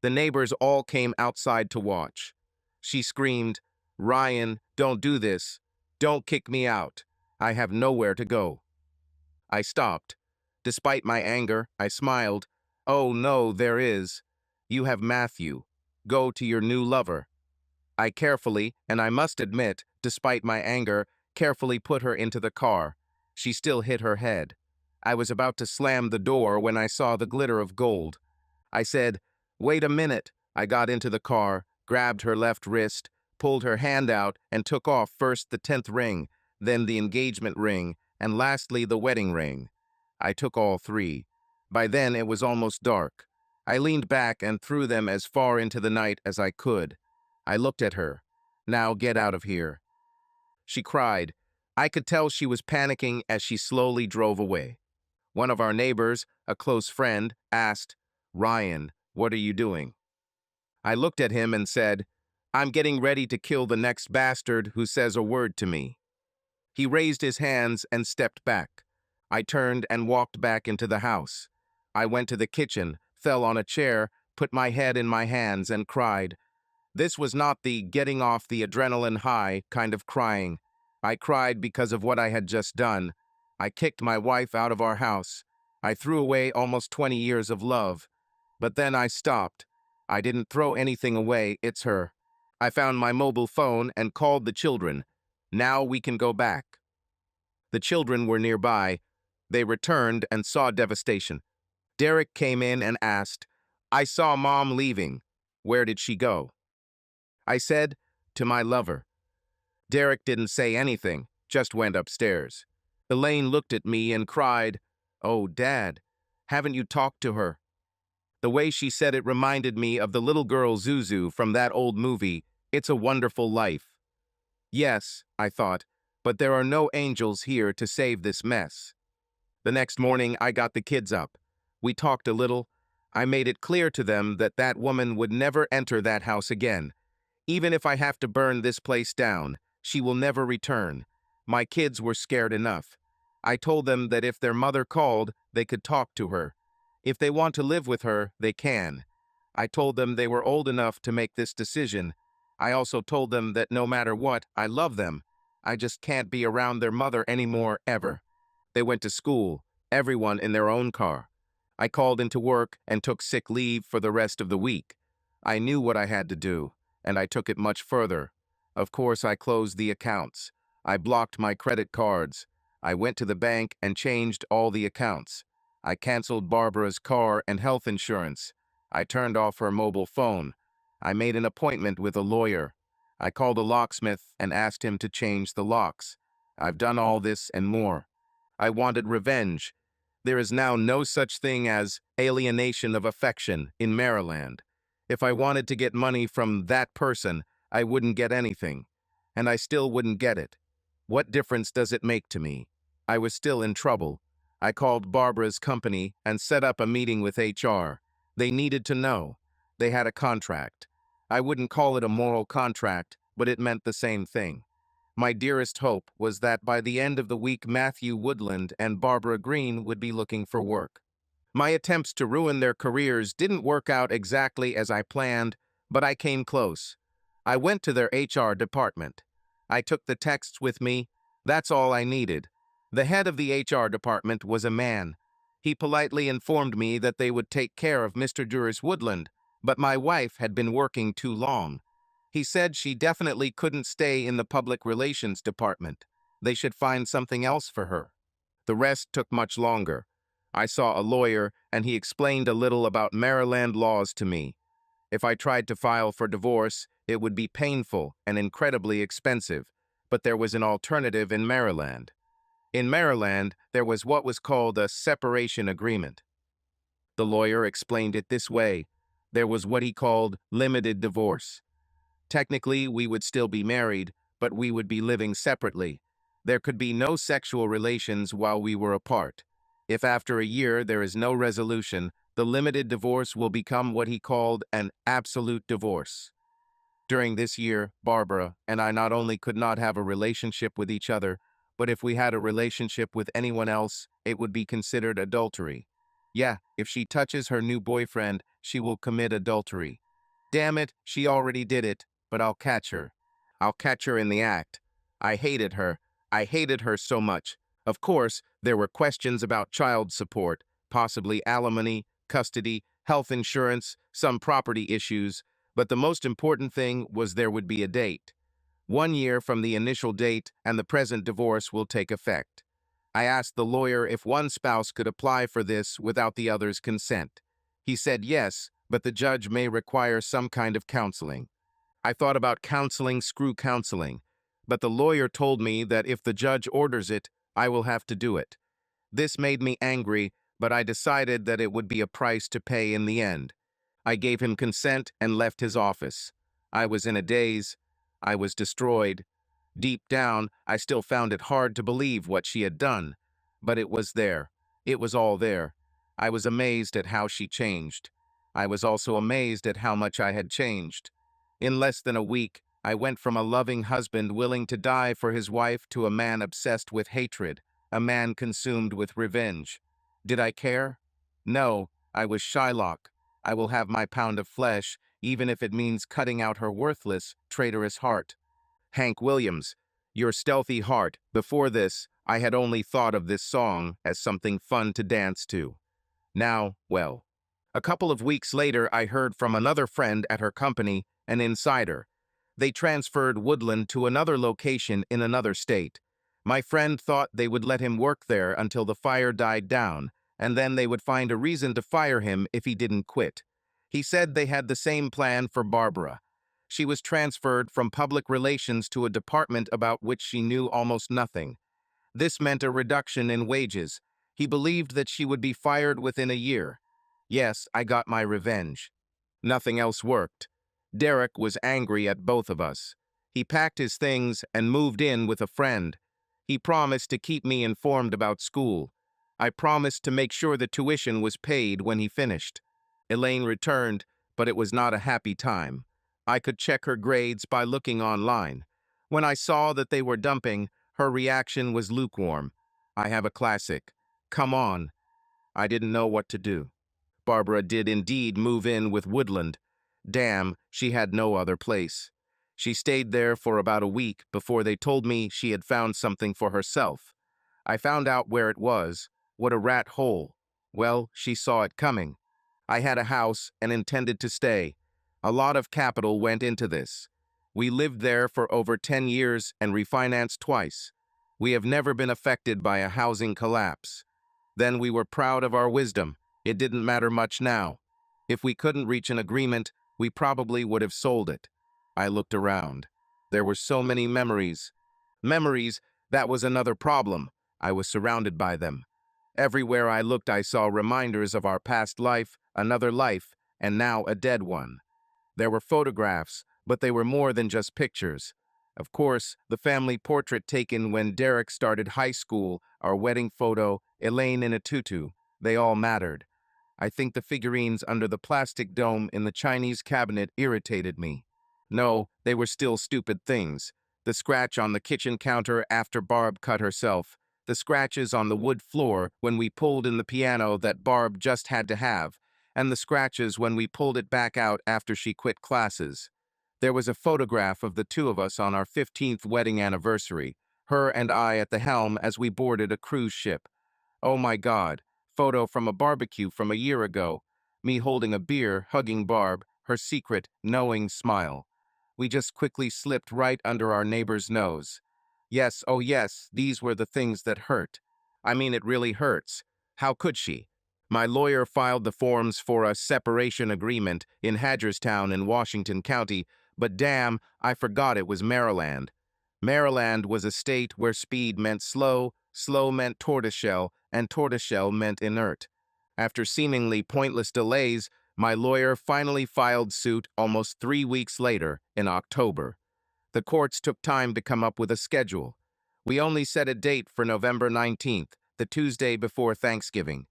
The neighbors all came outside to watch. She screamed, "Ryan, don't do this. Don't kick me out. I have nowhere to go." I stopped. Despite my anger, I smiled. "Oh no, there is. You have Matthew. Go to your new lover." I carefully, and I must admit, despite my anger, carefully put her into the car. She still hit her head. I was about to slam the door when I saw the glitter of gold. I said, "Wait a minute." I got into the car, grabbed her left wrist, pulled her hand out, and took off first the 10th ring, then the engagement ring, and lastly the wedding ring. I took all three. By then it was almost dark. I leaned back and threw them as far into the night as I could. I looked at her. "Now get out of here." She cried. I could tell she was panicking as she slowly drove away. One of our neighbors, a close friend, asked, "Ryan, what are you doing?" I looked at him and said, "I'm getting ready to kill the next bastard who says a word to me." He raised his hands and stepped back. I turned and walked back into the house. I went to the kitchen, fell on a chair, put my head in my hands and cried. This was not the getting off the adrenaline high kind of crying. I cried because of what I had just done. I kicked my wife out of our house. I threw away almost 20 years of love. But then I stopped. I didn't throw anything away, it's her. I found my mobile phone and called the children. Now we can go back. The children were nearby. They returned and saw devastation. Derek came in and asked, "I saw Mom leaving. Where did she go?" I said, "To my lover." Derek didn't say anything, just went upstairs. Elaine looked at me and cried, "Oh, Dad, haven't you talked to her?" The way she said it reminded me of the little girl Zuzu from that old movie, It's a Wonderful Life. Yes, I thought, but there are no angels here to save this mess. The next morning, I got the kids up. We talked a little. I made it clear to them that that woman would never enter that house again. Even if I have to burn this place down, she will never return. My kids were scared enough. I told them that if their mother called, they could talk to her. If they want to live with her, they can. I told them they were old enough to make this decision. I also told them that no matter what, I love them. I just can't be around their mother anymore, ever. They went to school, everyone in their own car. I called into work and took sick leave for the rest of the week. I knew what I had to do, and I took it much further. Of course, I closed the accounts. I blocked my credit cards. I went to the bank and changed all the accounts. I canceled Barbara's car and health insurance. I turned off her mobile phone. I made an appointment with a lawyer. I called a locksmith and asked him to change the locks. I've done all this and more. I wanted revenge. There is now no such thing as alienation of affection in Maryland. If I wanted to get money from that person, I wouldn't get anything. And I still wouldn't get it. What difference does it make to me? I was still in trouble. I called Barbara's company and set up a meeting with HR. They needed to know. They had a contract. I wouldn't call it a moral contract, but it meant the same thing. My dearest hope was that by the end of the week Matthew Woodland and Barbara Green would be looking for work. My attempts to ruin their careers didn't work out exactly as I planned, but I came close. I went to their HR department. I took the texts with me. That's all I needed. The head of the HR department was a man. He politely informed me that they would take care of Mr. Duras Woodland, but my wife had been working too long. He said she definitely couldn't stay in the public relations department. They should find something else for her. The rest took much longer. I saw a lawyer, and he explained a little about Maryland laws to me. If I tried to file for divorce, it would be painful and incredibly expensive, but there was an alternative in Maryland. In Maryland, there was what was called a separation agreement. The lawyer explained it this way. There was what he called limited divorce. Technically, we would still be married, but we would be living separately. There could be no sexual relations while we were apart. If after a year there is no resolution, the limited divorce will become what he called an absolute divorce. During this year, Barbara and I not only could not have a relationship with each other, but if we had a relationship with anyone else, it would be considered adultery. Yeah, if she touches her new boyfriend, she will commit adultery. Damn it, she already did it, but I'll catch her. I'll catch her in the act. I hated her. I hated her so much. Of course, there were questions about child support, possibly alimony, custody, health insurance, some property issues, but the most important thing was there would be a date. 1 year from the initial date and the present divorce will take effect. I asked the lawyer if one spouse could apply for this without the other's consent. He said yes, but the judge may require some kind of counseling. I thought about counseling, screw counseling, but the lawyer told me that if the judge orders it, I will have to do it. This made me angry, but I decided that it would be a price to pay in the end. I gave him consent and left his office. I was in a daze. I was destroyed. Deep down, I still found it hard to believe what she had done. But it was there. It was all there. I was amazed at how she changed. I was also amazed at how much I had changed. In less than a week, I went from a loving husband willing to die for his wife to a man obsessed with hatred, a man consumed with revenge. Did I care? No, I was Shylock. I will have my pound of flesh, even if it means cutting out her worthless, traitorous heart. Hank Williams, Your Stealthy Heart. Before this, I had only thought of this song as something fun to dance to. Now, well. A couple of weeks later, I heard from another friend at her company, an insider. They transferred Woodland to another location in another state. My friend thought they would let him work there until the fire died down, and then they would find a reason to fire him if he didn't quit. He said they had the same plan for Barbara. She was transferred from public relations to a department about which she knew almost nothing. This meant a reduction in wages. He believed that she would be fired within a year. Yes, I got my revenge. Nothing else worked. Derek was angry at both of us. He packed his things and moved in with a friend. He promised to keep me informed about school. I promised to make sure the tuition was paid when he finished. Elaine returned, but it was not a happy time. I could check her grades by looking online. When I saw that they were dumping, her reaction was lukewarm. I have a classic. Come on. I didn't know what to do. Barbara did indeed move in with Woodland. Damn, she had no other place. She stayed there for about a week before they told me she had found something for herself. I found out where it was. What a rat hole. Well, she saw it coming. I had a house and intended to stay. A lot of capital went into this. We lived there for over 10 years and refinanced twice. We have never been affected by a housing collapse. Then we were proud of our wisdom. It didn't matter much now. If we couldn't reach an agreement, we probably would have sold it. I looked around. There were so many memories. Memories, that was another problem. I was surrounded by them. Everywhere I looked, I saw reminders of our past life, another life, and now a dead one. There were photographs, but they were more than just pictures. Of course, the family portrait taken when Derek started high school, our wedding photo, Elaine in a tutu, they all mattered. I think the figurines under the plastic dome in the Chinese cabinet irritated me. No, they were still stupid things. The scratch on the kitchen counter after Barb cut herself, the scratches on the wood floor when we pulled in the piano that Barb just had to have, and the scratches when we pulled it back out after she quit classes. There was a photograph of the two of us on our 15th wedding anniversary, her and I at the helm as we boarded a cruise ship. Oh my God, photo from a barbecue from a year ago. Me holding a beer, hugging Barb, her secret, knowing smile. We just quickly slipped right under our neighbor's nose. Yes, oh yes, these were the things that hurt. I mean, it really hurts. How could she? My lawyer filed the forms for a separation agreement in Hagerstown in Washington County, but damn, I forgot it was Maryland. Maryland was a state where speed meant slow, slow meant tortoiseshell, and tortoiseshell meant inert. After seemingly pointless delays, my lawyer finally filed suit almost 3 weeks later, in October. The courts took time to come up with a schedule. We only set a date for November 19th, the Tuesday before Thanksgiving.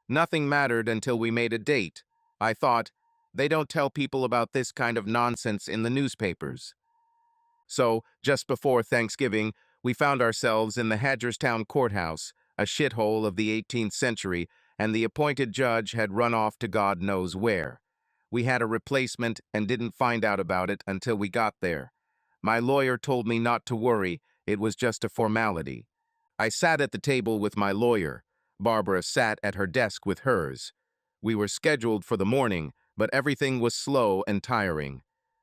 Nothing mattered until we made a date. I thought, they don't tell people about this kind of nonsense in the newspapers. So, just before Thanksgiving, we found ourselves in the Hagerstown courthouse, a shithole of the 18th century, and the appointed judge had run off to God knows where. We had a replacement and didn't find out about it until we got there. My lawyer told me not to worry, it was just a formality. I sat at the table with my lawyer. Barbara sat at her desk with hers. We were scheduled for the morning, but everything was slow and tiring.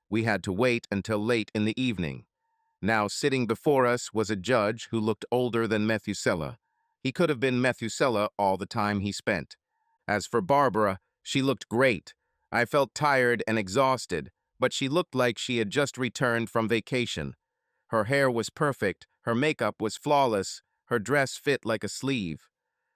We had to wait until late in the evening. Now sitting before us was a judge who looked older than Methuselah. He could have been Methuselah all the time he spent. As for Barbara, she looked great. I felt tired and exhausted, but she looked like she had just returned from vacation. Her hair was perfect, her makeup was flawless, her dress fit like a sleeve.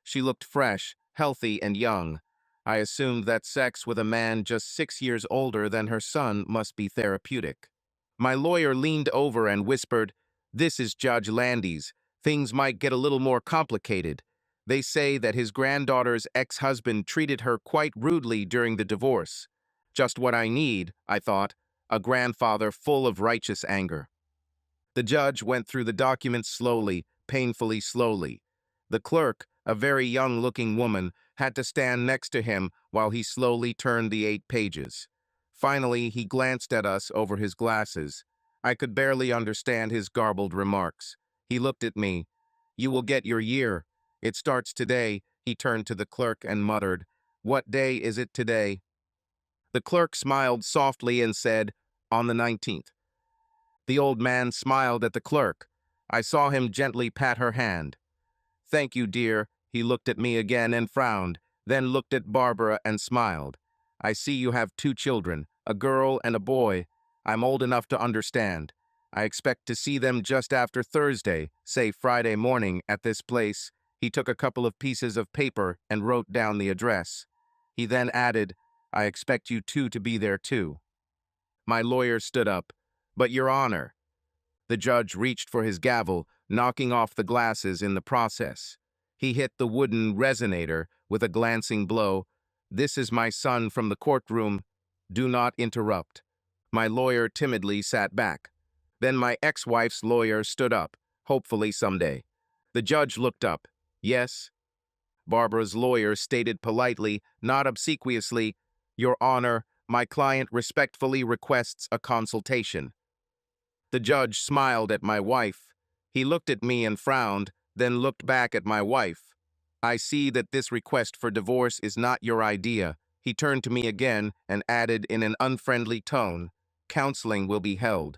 She looked fresh, healthy, and young. I assumed that sex with a man just 6 years older than her son must be therapeutic. My lawyer leaned over and whispered, "This is Judge Landis. Things might get a little more complicated. They say that his granddaughter's ex-husband treated her quite rudely during the divorce. Just what I need, I thought, a grandfather full of righteous anger." The judge went through the documents slowly, painfully slowly. The clerk, a very young-looking woman, had to stand next to him while he slowly turned the 8 pages. Finally, he glanced at us over his glasses. I could barely understand his garbled remarks. He looked at me. "You will get your year. It starts today." He turned to the clerk and muttered, "What day is it today?" The clerk smiled softly and said, "On the 19th. The old man smiled at the clerk. I saw him gently pat her hand. "Thank you, dear." He looked at me again and frowned, then looked at Barbara and smiled. "I see you have 2 children, a girl and a boy. I'm old enough to understand. I expect to see them just after Thursday, say Friday morning, at this place." He took a couple of pieces of paper and wrote down the address. He then added, "I expect you two to be there too." My lawyer stood up. "But, Your Honor." The judge reached for his gavel, knocking off the glasses in the process. He hit the wooden resonator with a glancing blow. "This is my son from the courtroom. Do not interrupt." My lawyer timidly sat back. Then my ex-wife's lawyer stood up, "Hopefully someday." The judge looked up. "Yes?" Barbara's lawyer stated politely, not obsequiously, "Your Honor, my client respectfully requests a consultation." The judge smiled at my wife. He looked at me and frowned, then looked back at my wife. "I see that this request for divorce is not your idea." He turned to me again and added in an unfriendly tone, "Counseling will be held."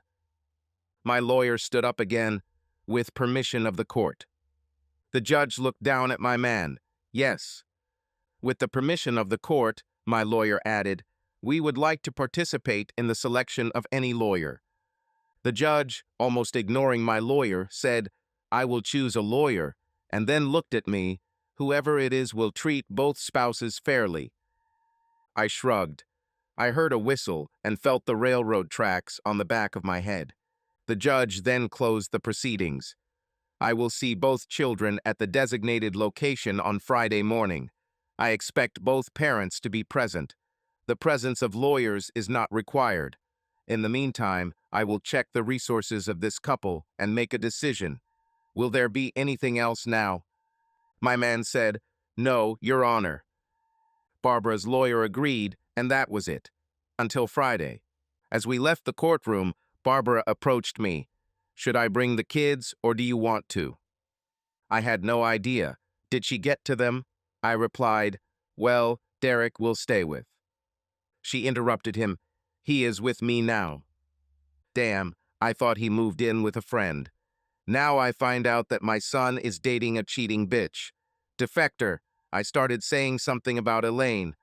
My lawyer stood up again, "With permission of the court." The judge looked down at my man. "Yes." "With the permission of the court," my lawyer added, "we would like to participate in the selection of any lawyer." The judge, almost ignoring my lawyer, said, "I will choose a lawyer," and then looked at me. "Whoever it is will treat both spouses fairly." I shrugged. I heard a whistle and felt the railroad tracks on the back of my head. The judge then closed the proceedings. "I will see both children at the designated location on Friday morning. I expect both parents to be present. The presence of lawyers is not required. In the meantime, I will check the resources of this couple and make a decision. Will there be anything else now?" My man said, "No, Your Honor." Barbara's lawyer agreed, and that was it. Until Friday. As we left the courtroom, Barbara approached me. "Should I bring the kids, or do you want to?" I had no idea. Did she get to them? I replied, "Well, Derek will stay with." She interrupted him. "He is with me now." Damn, I thought he moved in with a friend. Now I find out that my son is dating a cheating bitch. Defector. I started saying something about Elaine.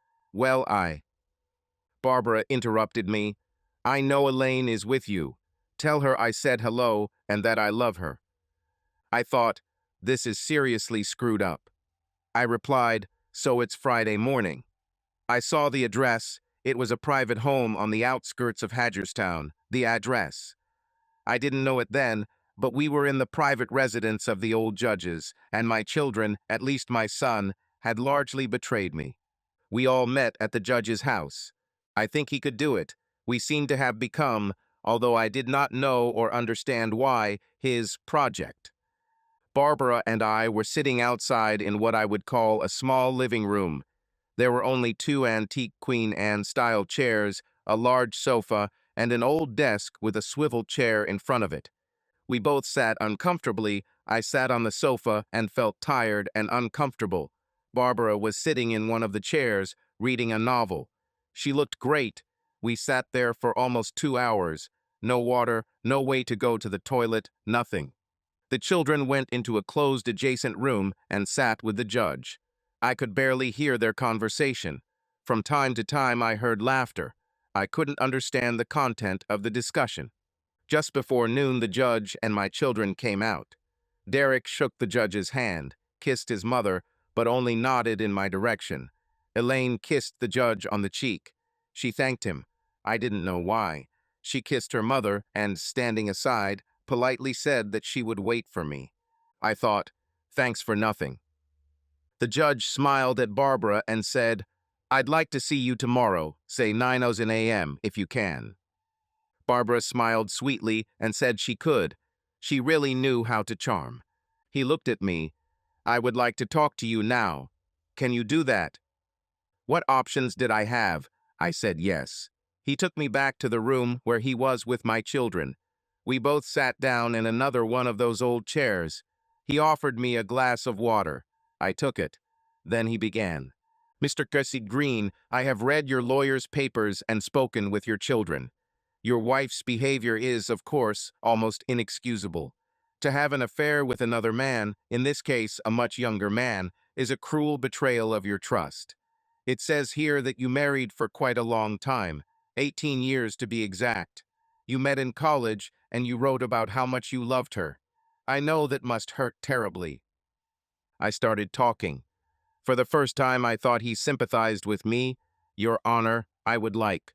Barbara interrupted me. "I know Elaine is with you. Tell her I said hello and that I love her." I thought, this is seriously screwed up. I replied, "So it's Friday morning." I saw the address. It was a private home on the outskirts of Hagerstown. The address. I didn't know it then, but we were in the private residence of the old judges, and my children, at least my son, had largely betrayed me. We all met at the judge's house. I think he could do it. We seemed to have become, although I did not know or understand why, his project. Barbara and I were sitting outside in what I would call a small living room. There were only two antique Queen Anne-style chairs, a large sofa, and an old desk with a swivel chair in front of it. We both sat uncomfortably. I sat on the sofa and felt tired and uncomfortable. Barbara was sitting in one of the chairs, reading a novel. She looked great. We sat there for almost 2 hours. No water, no way to go to the toilet, nothing. The children went into a closed adjacent room and sat with the judge. I could barely hear their conversation. From time to time I heard laughter. I couldn't understand the content of the discussion. Just before noon, the judge and my children came out. Derek shook the judge's hand, kissed his mother, but only nodded in my direction. Elaine kissed the judge on the cheek. She thanked him. I didn't know why. She kissed her mother and, standing aside, politely said that she would wait for me. I thought, thanks for nothing. The judge smiled at Barbara and said, I'd like to see you tomorrow, say 9:00 a.m. if you can. Barbara smiled sweetly and said she could. She really knew how to charm. He looked at me. I would like to talk to you now. Can you do that? What options did I have? I said yes. He took me back to the room where he was with my children. We both sat down in another one of those old chairs. He offered me a glass of water. I took it. Then he began. Mr. Cressy Green, I have read your lawyer's papers and spoken with your children. Your wife's behavior is, of course, almost inexcusable. To have an affair with another man, in this case a much younger man, is a cruel betrayal of your trust. It says here that you married for quite a long time, 18 years to be exact. You met in college and you wrote about how much you loved her. I know that must hurt terribly. I started talking. For the first time I thought he sympathized with me. Your Honor, I would like.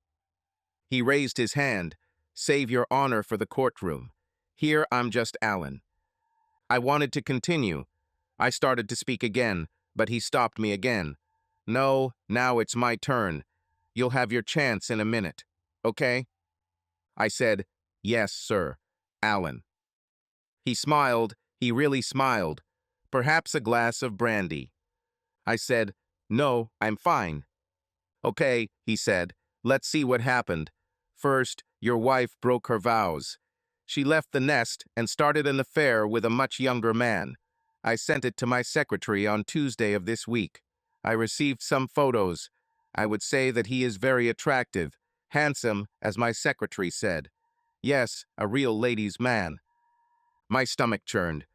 He raised his hand. Save your honor for the courtroom. Here I'm just Alan. I wanted to continue. I started to speak again, but he stopped me again. No, now it's my turn. You'll have your chance in a minute. Okay? I said, yes, sir. Alan. He smiled. He really smiled. Perhaps a glass of brandy. I said, no, I'm fine. Okay, he said. Let's see what happened. First, your wife broke her vows. She left the nest and started an affair with a much younger man. I sent it to my secretary on Tuesday of this week. I received some photos. I would say that he is very attractive, handsome, as my secretary said. Yes, a real ladies' man. My stomach churned.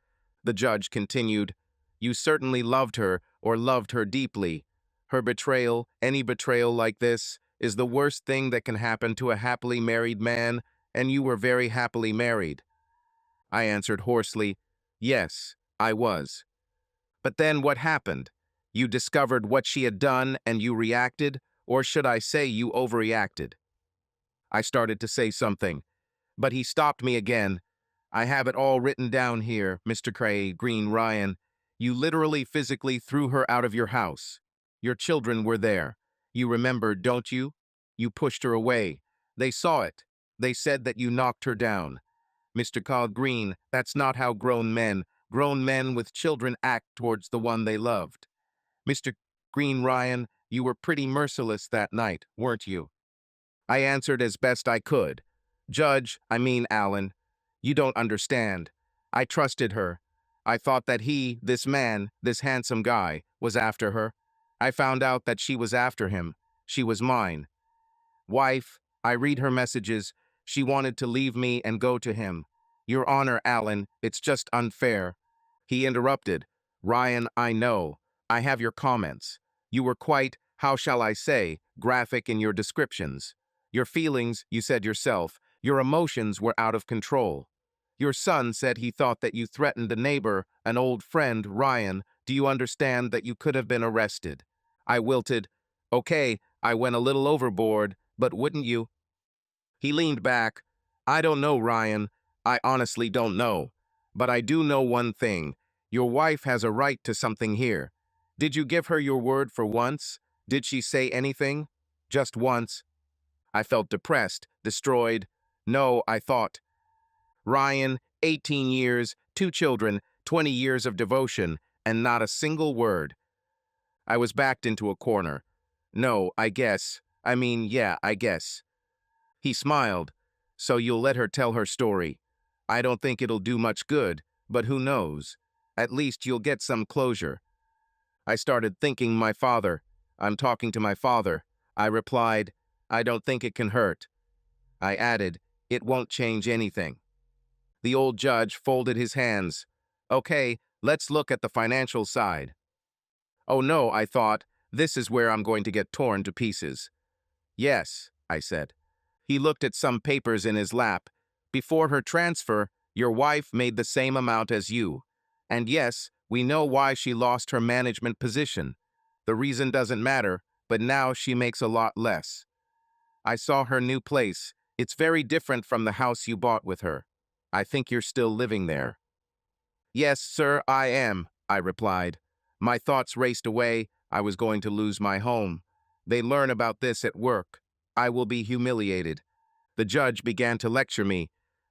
The judge continued, you certainly loved her, or loved her deeply. Her betrayal, any betrayal like this, is the worst thing that can happen to a happily married man, and you were very happily married. I answered hoarsely, yes, I was. But then what happened? You discovered what she had done and you reacted, or should I say you overreacted? I started to say something, but he stopped me again. I have it all written down here, Mr. Green Ryan. You literally physically threw her out of your house. Your children were there. You remember, don't you? You pushed her away. They saw it. They said that you knocked her down. Mr. Green, that's not how grown men with children act towards the one they loved. Mr. Green Ryan, you were pretty merciless that night, weren't you? I answered as best I could. Judge, I mean Alan, you don't understand. I trusted her. I thought that he, this man, this handsome guy, was after her. I found out that she was after him. She was mine. Wife, I read her messages. She wanted to leave me and go to him. Your Honor, Alan, it's just unfair. He interrupted. Ryan, I know. I have your comments. You were quite, how shall I say, graphic in your descriptions. Your feelings, you said yourself, your emotions were out of control. Your son said he thought that you threatened a neighbor, an old friend, Ryan. Do you understand that you could have been arrested? I wilted. Okay, I went a little overboard, but wouldn't you? He leaned back. I don't know, Ryan. I honestly don't know. But I do know one thing. Your wife has a right to something here. Did you give her your word for once? Did she say anything? Just once. I felt depressed, destroyed. No, I thought. Ryan, 18 years, 2 children. 20 years of devotion, and not a single word. I was backed into a corner. No, I guess. Yeah, I guess. He smiled. So you'll let her tell her story. I don't think it'll do much good, but who knows? At least you'll get some closure. I started thinking my father. I'm talking to my father. I replied, I don't think it can hurt. I added, it won't change anything. The old judge folded his hands. Okay, let's look at the financial side. Oh no, I thought, this is where I'm going to get torn to pieces. Yes, I said. He looked at some papers in his lap. Before her transfer, your wife made the same amount as you. And yes, we know why she lost her management position. The reason doesn't matter, but now she makes a lot less. I saw her new place. It's very different from the house you bought with her. I think you're still living there. Yes, sir, I am, I replied. My thoughts raced away. I was going to lose my home. They learn about this at work. I will be humiliated. The judge began to lecture me.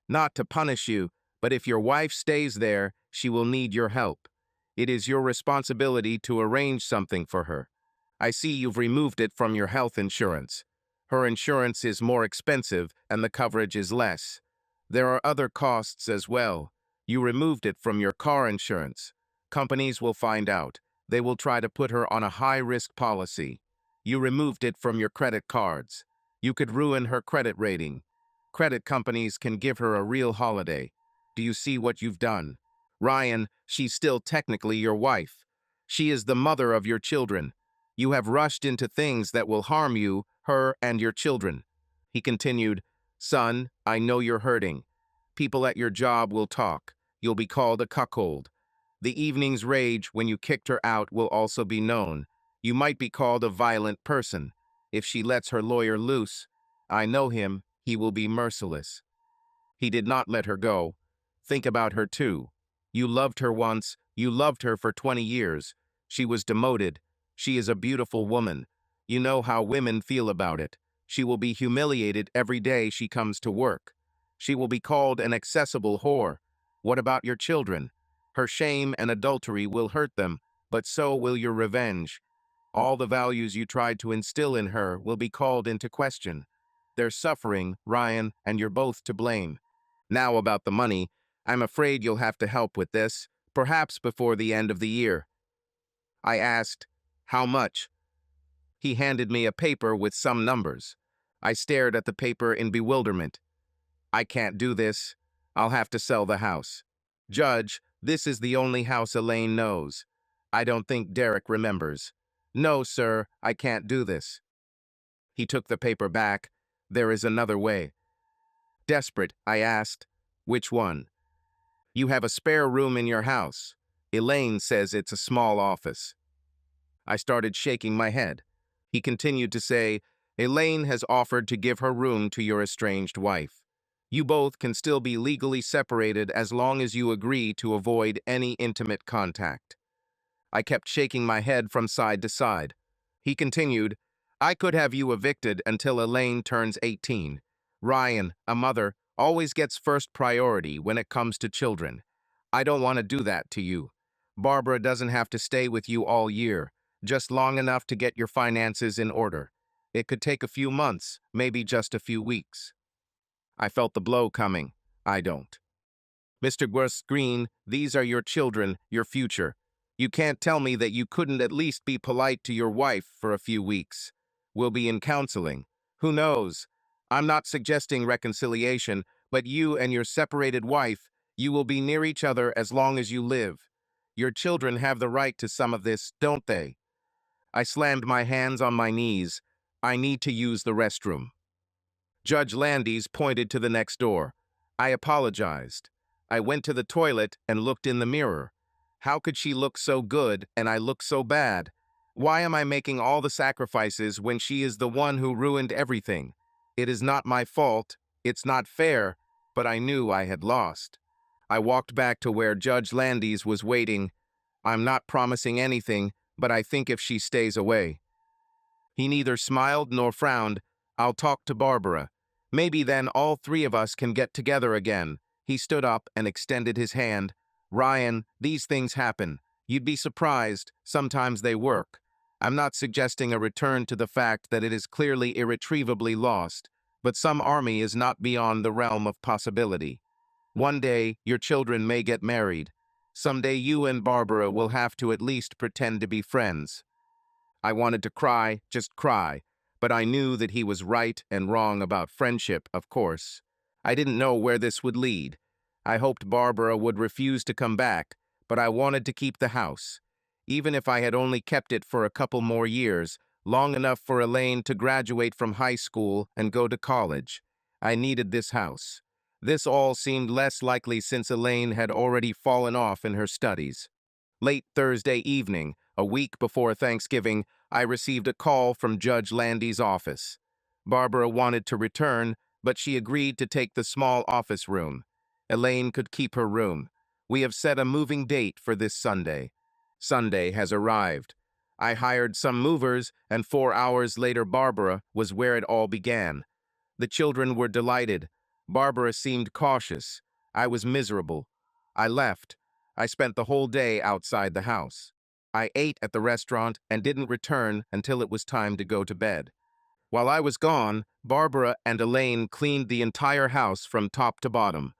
Not to punish you, but if your wife stays there, she will need your help. It is your responsibility to arrange something for her. I see you've removed it from your health insurance. Her insurance is more expensive and the coverage is less. There are other costs as well. You removed it from your car insurance. Companies will find out. They will try to put her on a high-risk policy. You removed it from your credit cards. You could ruin her credit rating. Credit companies can give her a real holiday. Do you see what you've done? Ryan, she's still technically your wife. She is the mother of your children. You have rushed into things that will harm you, her, and your children. He continued, Son, I know you're hurting. People at your job will talk. You'll be called a cuckold. The evening's rage when you kicked her out will also be known. You might be called a violent person. If she lets her lawyer loose, I know him, he will be merciless. He did not let her go. Think about her too. You loved her once, you loved her for 20 years. She was demoted. She is a beautiful woman. You know how women feel about it. She will be humiliated every day she comes to work. She will be called an accessible whore. What about your children? Her shame and adultery will hurt them, but so will your revenge. All the values you tried to instill in her will be called into question. They're suffering, Ryan, and you're both to blame. Now about the money, I'm afraid you'll have to help with this, perhaps before the end of the year. I asked, how much? He handed me a paper with some numbers. I stared at the paper in bewilderment. I can't do this. I'll have to sell the house. Judge, this is the only house Elaine knows. I don't think Derek remembers. No, sir, I can't do this. He took the paper back. There is another way. Desperate, I asked, which one? You have a spare room in your house. Elaine says it's a small office. I started shaking my head. He continued to say, Elaine has offered to give her room to your estranged wife. You both can still be legally separated as long as you agree to avoid any intimate contact. I kept shaking my head from side to side. He continued, I could have you evicted until Elaine turns 18. Ryan, a mother, always gets first priority when it comes to children. I don't want to do that to you. Barbara doesn't have to stay with you all year, just long enough to get your finances in order. It could take a few months, maybe just a few weeks. I felt the blow coming. I don't. Mr. Green, these are your children, your future. You can't tell me that you couldn't at least be polite to your wife for a few weeks. We'll be in counseling. Who knows? I'm not suggesting reconciliation, but you and your separated wife, you will be near each other as long as you live. Your children have the right to some of this, don't they? I slammed my hands on my knees. I need to use the restroom. Judge Landis pointed to the next door. I apologized. I went to the toilet and looked in the mirror. How could she look so good and I look so bad? Why am I making all the sacrifices when she is the one who ruined everything? It is not my fault. It's not fair, but I knew I had lost. I walked back to where Judge Landis was waiting. I'm not promising anything, but I think if she stays away. He neither smiled nor frowned. I'll talk to Barbara. Maybe then all three of us can get together again. He stood up and extended his hand. Ryan, these things happen. You'd be surprised, sometimes they work. I'm not suggesting a return to the fact that it is clearly irretrievably lost, but some army is not beyond the realm of possibility. One day, your children may get married. Someday you and Barbara will have to at least pretend to be friends. I wanted to cry, just cry, but I knew that he was right and wrong about friendship, of course. I didn't know where this would lead. I hoped Barbara would refuse to come back, but I wanted to keep the house. Even if I had only kept it for a couple more years, long enough for Elaine to graduate from high school and go to college. I needed this house. This all seemed less likely since Elaine had already fallen off in her studies. Late Thursday evening, a week before Thanksgiving, I received a call from Judge Landy's office. Barbara wanted to return, but she agreed to take the small office room. Elaine could keep her room. We have set a moving date for this Sunday. Sunday has arrived. I hired some movers, and 4 hours later Barbara was where it all began. The children were delighted. Barbara seemed cautious. I was miserable. I left. I spent the whole day outside the house. I ate at the restaurant and didn't return until it was time to go to bed. While I was gone, Barbara and Elaine cleaned the entire house from top to bottom.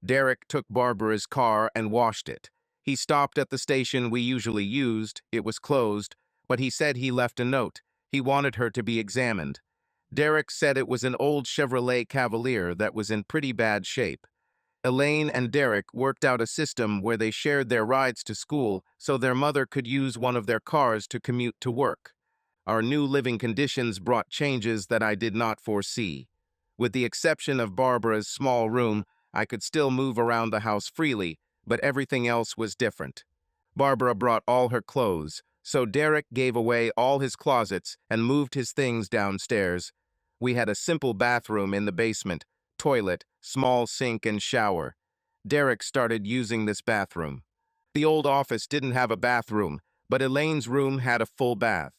Derek took Barbara's car and washed it. He stopped at the station we usually used. It was closed, but he said he left a note. He wanted her to be examined. Derek said it was an old Chevrolet Cavalier that was in pretty bad shape. Elaine and Derek worked out a system where they shared their rides to school so their mother could use one of their cars to commute to work. Our new living conditions brought changes that I did not foresee. With the exception of Barbara's small room, I could still move around the house freely, but everything else was different. Barbara brought all her clothes, so Derek gave away all his closets and moved his things downstairs. We had a simple bathroom in the basement, toilet, small sink, and shower. Derek started using this bathroom. The old office didn't have a bathroom, but Elaine's room had a full bath.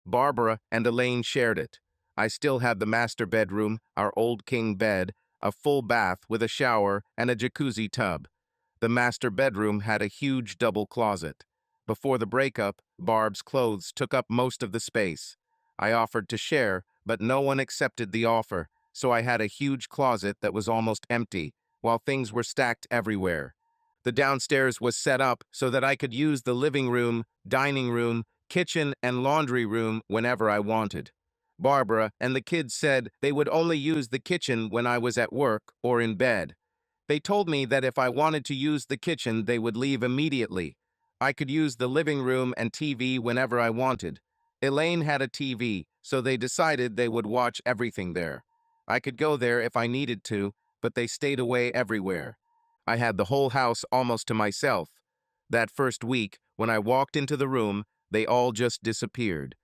Barbara and Elaine shared it. I still had the master bedroom, our old king bed, a full bath with a shower and a jacuzzi tub. The master bedroom had a huge double closet. Before the breakup, Barb's clothes took up most of the space. I offered to share, but no one accepted the offer, so I had a huge closet that was almost empty, while things were stacked everywhere. The downstairs was set up so that I could use the living room, dining room, kitchen, and laundry room whenever I wanted. Barbara and the kids said they would only use the kitchen when I was at work or in bed. They told me that if I wanted to use the kitchen, they would leave immediately. I could use the living room and TV whenever I wanted. Elaine had a TV, so they decided they would watch everything there. I could go there if I needed to, but they stayed away everywhere. I had the whole house almost to myself. That first week, when I walked into the room, they all just disappeared.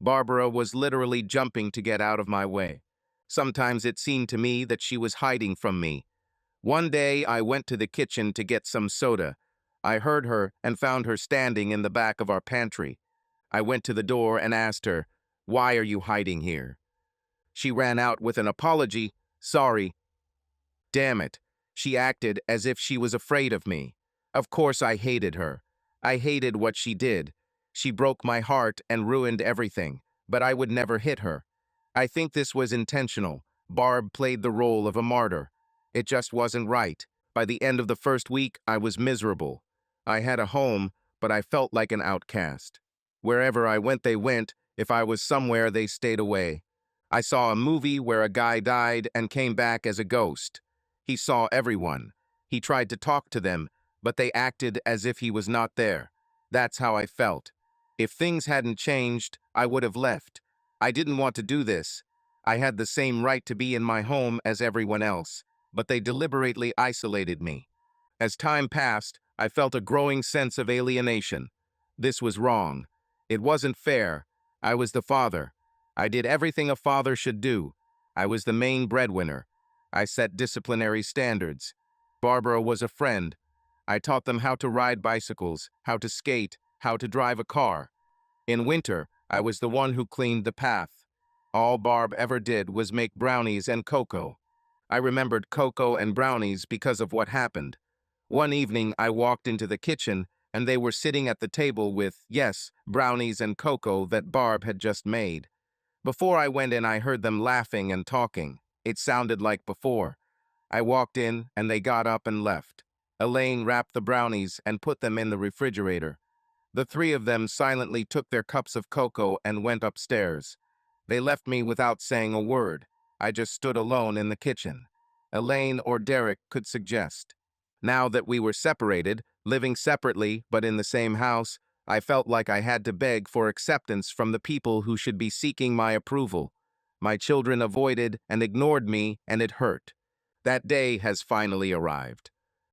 Barbara was literally jumping to get out of my way. Sometimes it seemed to me that she was hiding from me. One day, I went to the kitchen to get some soda. I heard her and found her standing in the back of our pantry. I went to the door and asked her, "Why are you hiding here?" She ran out with an apology. "Sorry." Damn it. She acted as if she was afraid of me. Of course I hated her. I hated what she did. She broke my heart and ruined everything, but I would never hit her. I think this was intentional. Barb played the role of a martyr. It just wasn't right. By the end of the first week, I was miserable. I had a home, but I felt like an outcast. Wherever I went, they went. If I was somewhere, they stayed away. I saw a movie where a guy died and came back as a ghost. He saw everyone. He tried to talk to them, but they acted as if he was not there. That's how I felt. If things hadn't changed, I would have left. I didn't want to do this. I had the same right to be in my home as everyone else, but they deliberately isolated me. As time passed, I felt a growing sense of alienation. This was wrong. It wasn't fair. I was the father. I did everything a father should do. I was the main breadwinner. I set disciplinary standards. Barbara was a friend. I taught them how to ride bicycles, how to skate, how to drive a car. In winter, I was the one who cleaned the path. All Barb ever did was make brownies and cocoa. I remembered cocoa and brownies because of what happened. One evening, I walked into the kitchen, and they were sitting at the table with, yes, brownies and cocoa that Barb had just made. Before I went in, I heard them laughing and talking. It sounded like before. I walked in, and they got up and left. Elaine wrapped the brownies and put them in the refrigerator. The three of them silently took their cups of cocoa and went upstairs. They left me without saying a word. I just stood alone in the kitchen. Elaine or Derek could suggest. Now that we were separated, living separately but in the same house, I felt like I had to beg for acceptance from the people who should be seeking my approval. My children avoided and ignored me, and it hurt. That day has finally arrived.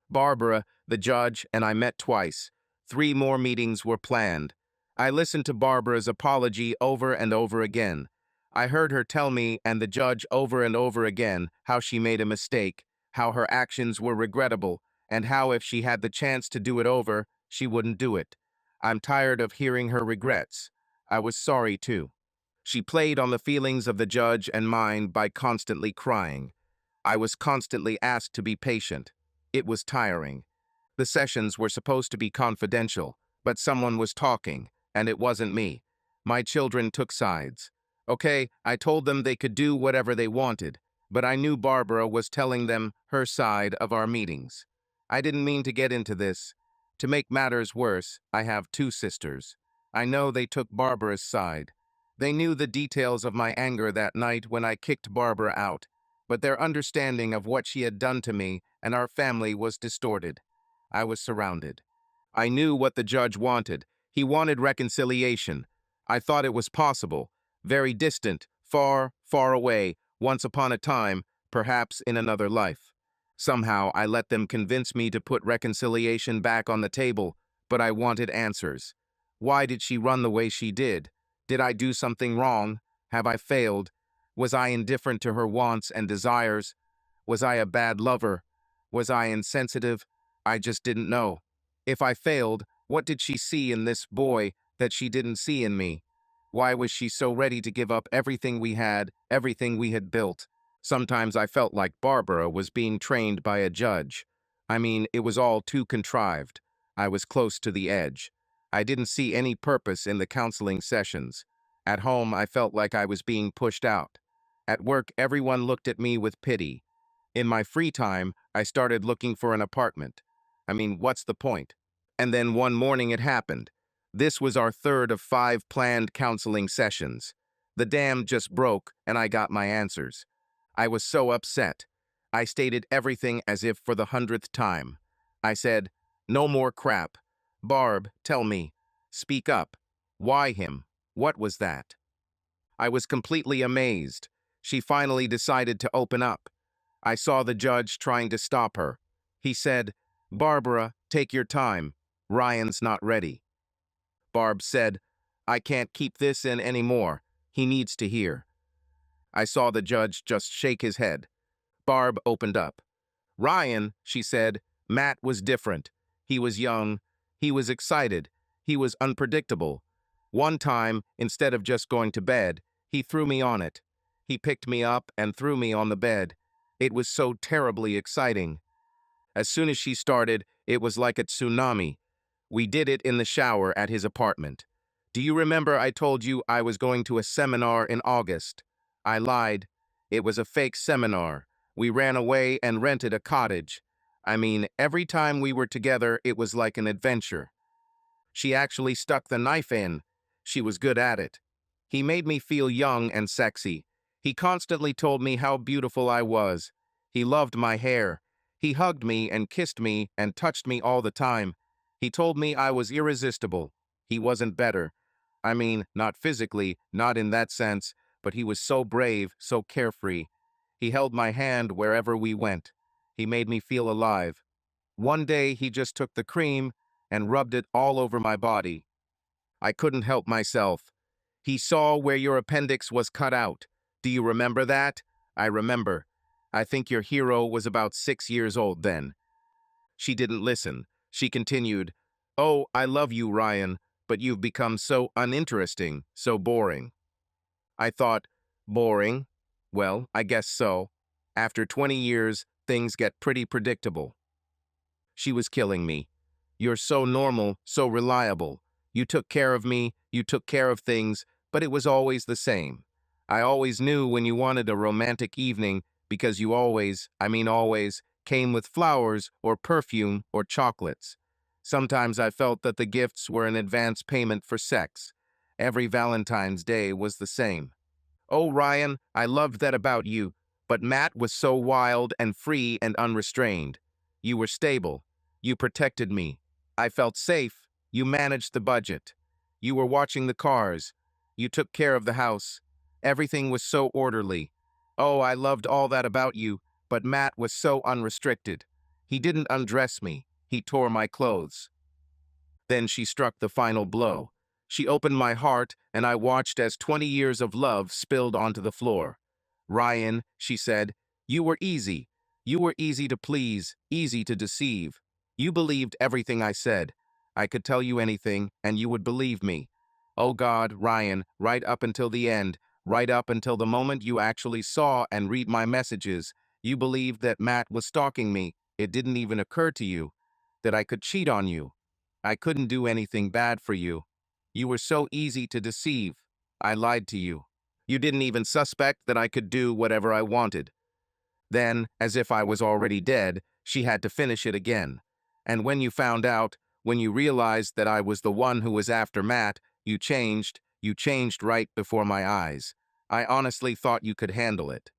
Barbara, the judge, and I met twice. 3 more meetings were planned. I listened to Barbara's apology over and over again. I heard her tell me and the judge over and over again how she made a mistake, how her actions were regrettable, and how if she had the chance to do it over, she wouldn't do it. I'm tired of hearing her regrets. I was sorry too. She played on the feelings of the judge and mine by constantly crying. I was constantly asked to be patient. It was tiring. The sessions were supposed to be confidential, but someone was talking, and it wasn't me. My children took sides. Okay, I told them they could do whatever they wanted, but I knew Barbara was telling them her side of our meetings. I didn't mean to get into this. To make matters worse, I have 2 sisters. I know they took Barbara's side. They knew the details of my anger that night when I kicked Barbara out, but their understanding of what she had done to me and our family was distorted. I was surrounded. I knew what the judge wanted. He wanted reconciliation. I thought it was possible. Very distant, far, far away, once upon a time, perhaps in another life. Somehow I let them convince me to put reconciliation back on the table, but I wanted answers. Why did she run the way she did? Did I do something wrong? Have I failed? Was I indifferent to her wants and desires? Was I a bad lover? Was I insensitive? I just didn't know. If I failed, what did she see in this boy that she didn't see in me? Why was she so ready to give up everything we had, everything we had built? Sometimes I felt like Barbara was being trained by a judge. I mean, it was all too contrived. I was close to the edge. I didn't see any purpose in the counseling sessions. At home, I felt like I was being pushed out. At work, everyone looked at me with pity. In my free time, I started looking for an apartment. I mean, what's the point? And then one morning it happened. This was our third of 5 planned counseling sessions. The dam just broke, and I got my answers. I was so upset. I stated everything as if for the 100th time. I said, "No more crap. Barb, tell me. Speak up. Why him? What was that?" I was completely amazed. She finally decided to open up. I saw the judge trying to stop her. He said, "Barbara, take your time. Ryan's not ready." Barb said, "I can't keep this in anymore. He needs to hear." I saw the judge just shake his head. Barb opened up. "Ryan," she said, "Matt was different. He was young. He was excited. He was unpredictable. One time, instead of just going to bed, he threw me on it. He picked me up and threw me on the bed. It was so terribly exciting." As soon as she started, it was like a tsunami. We did it in the shower at his apartment. "Do you remember I told you I was going to a seminar in August?" I lied. It was a fake seminar. We ran away and rented a cottage. I mean, every time we were together, it was like an adventure. She actually stuck the knife in. She was good at it. He made me feel young and sexy. He constantly told me how beautiful I was. He loved my hair. He hugged me and kissed me and touched me all the time. He told me I was irresistible. He wasn't better. I mean, not physically, not in that sense, but he was so brave, so carefree. He held my hand wherever we went. He made me feel alive. One day he just took the cream and rubbed it all over my body. I couldn't help myself. "He saw where your appendix was cut out. Do you remember that?" I remember. "I think your hero was about 6 years old then." She didn't listen. She continued, "Oh, I love you, Ryan, but you've become so uninteresting, so boring." I thought, boring? Well, I guess so. After 20 years, things get pretty predictable. She was killing me. You're so normal, so reliable. You took care of me, you took care of things, but it was always the same. I always knew when you wanted a romantic evening because you always, I mean always, came with flowers or perfume or chocolates. Sometimes I felt that the gifts were an advance payment for sex. Every Valentine's Day was the same. Oh, Ryan, I loved that about you, but Matt was so wild and free and unrestrained. You were stable. You protected me. I felt safe. You managed the budget. You were watching the cars. You took care of the house. Everything was so orderly. Oh, I loved all that about you, but Matt was so unrestricted. He didn't undress me. He tore my clothes. Then she struck the final blow. She opened my heart, and I watched as 20 years of love spilled onto the floor. Ryan, she said, you were easy. You were easy to please, easy to deceive. You believed everything I said. I could tell you anything, and you would believe me. Oh God, Ryan, right up until the end, right up until the moment you actually saw and read my messages, you believed that Matt was stalking me. It didn't even occur to you that I could cheat on you. I couldn't do anything bad for you. You were so easy to deceive. I lied to you. You didn't even suspect that I could do whatever I wanted. Then, as if I was already dead, she had to finish it again. And when you found out, when you realized that I was the one who was after Matt, you changed right before my eyes. I honestly thought you could handle it.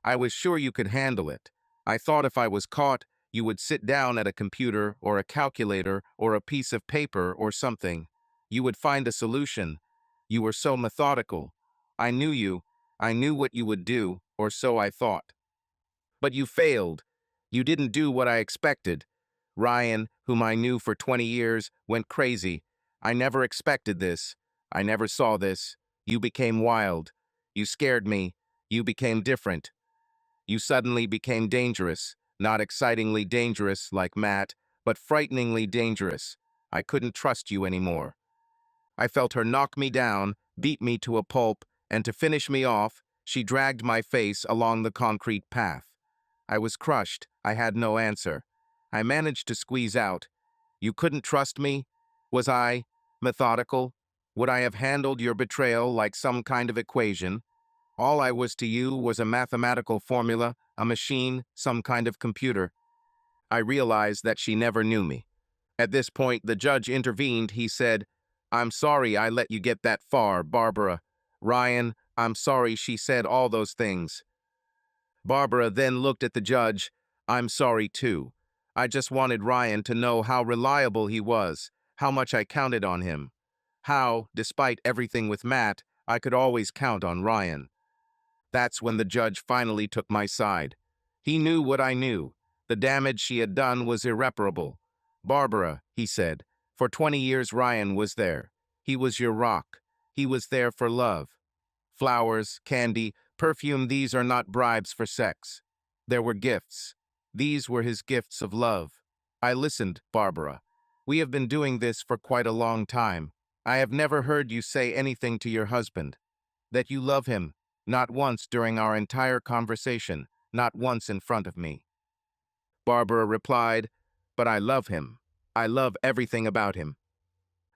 I was sure you could handle it. I thought if I was caught, you would sit down at a computer or a calculator or a piece of paper or something. You would find a solution. You were so methodical. I knew you. I knew what you would do, or so I thought. But you failed. You didn't do what I expected. Ryan, whom I knew for 20 years, went crazy. I never expected this. I never saw this. You became wild. You scared me. You became different. You suddenly became dangerous, not excitingly dangerous like Matt, but frighteningly dangerous. I couldn't trust you anymore. I felt her knock me down, beat me to a pulp, and to finish me off, she dragged my face along the concrete path. I was crushed. I had no answer. I managed to squeeze out, "You couldn't trust me? Was I methodical? Would I have handled your betrayal like some kind of equation? All I was to you was a mathematical formula, a machine, some kind of computer." I realized that she never knew me. At this point, the judge intervened. He said, "I'm sorry I let you get that far, Barbara." "Ryan, I'm sorry she said all those things." Barbara then looked at the judge. "I'm sorry too. I just wanted Ryan to know how reliable he was, how much I counted on him. How, despite everything with Matt, I could always count on Ryan." That's when the judge finally took my side. He knew what I knew. The damage she had done was irreparable. "Barbara," he said, "for 20 years Ryan was there. He was your rock. He was there for love. Flowers, candy, perfume, these are not bribes for sex. There were gifts. These were his gifts of love." I listened, Barbara. "We have been doing this for quite a long time. I have never heard you say anything to your husband. That you love him. Not once during our entire conversation. Not once in front of me." Barbara replied, "But I love him. I love everything about him."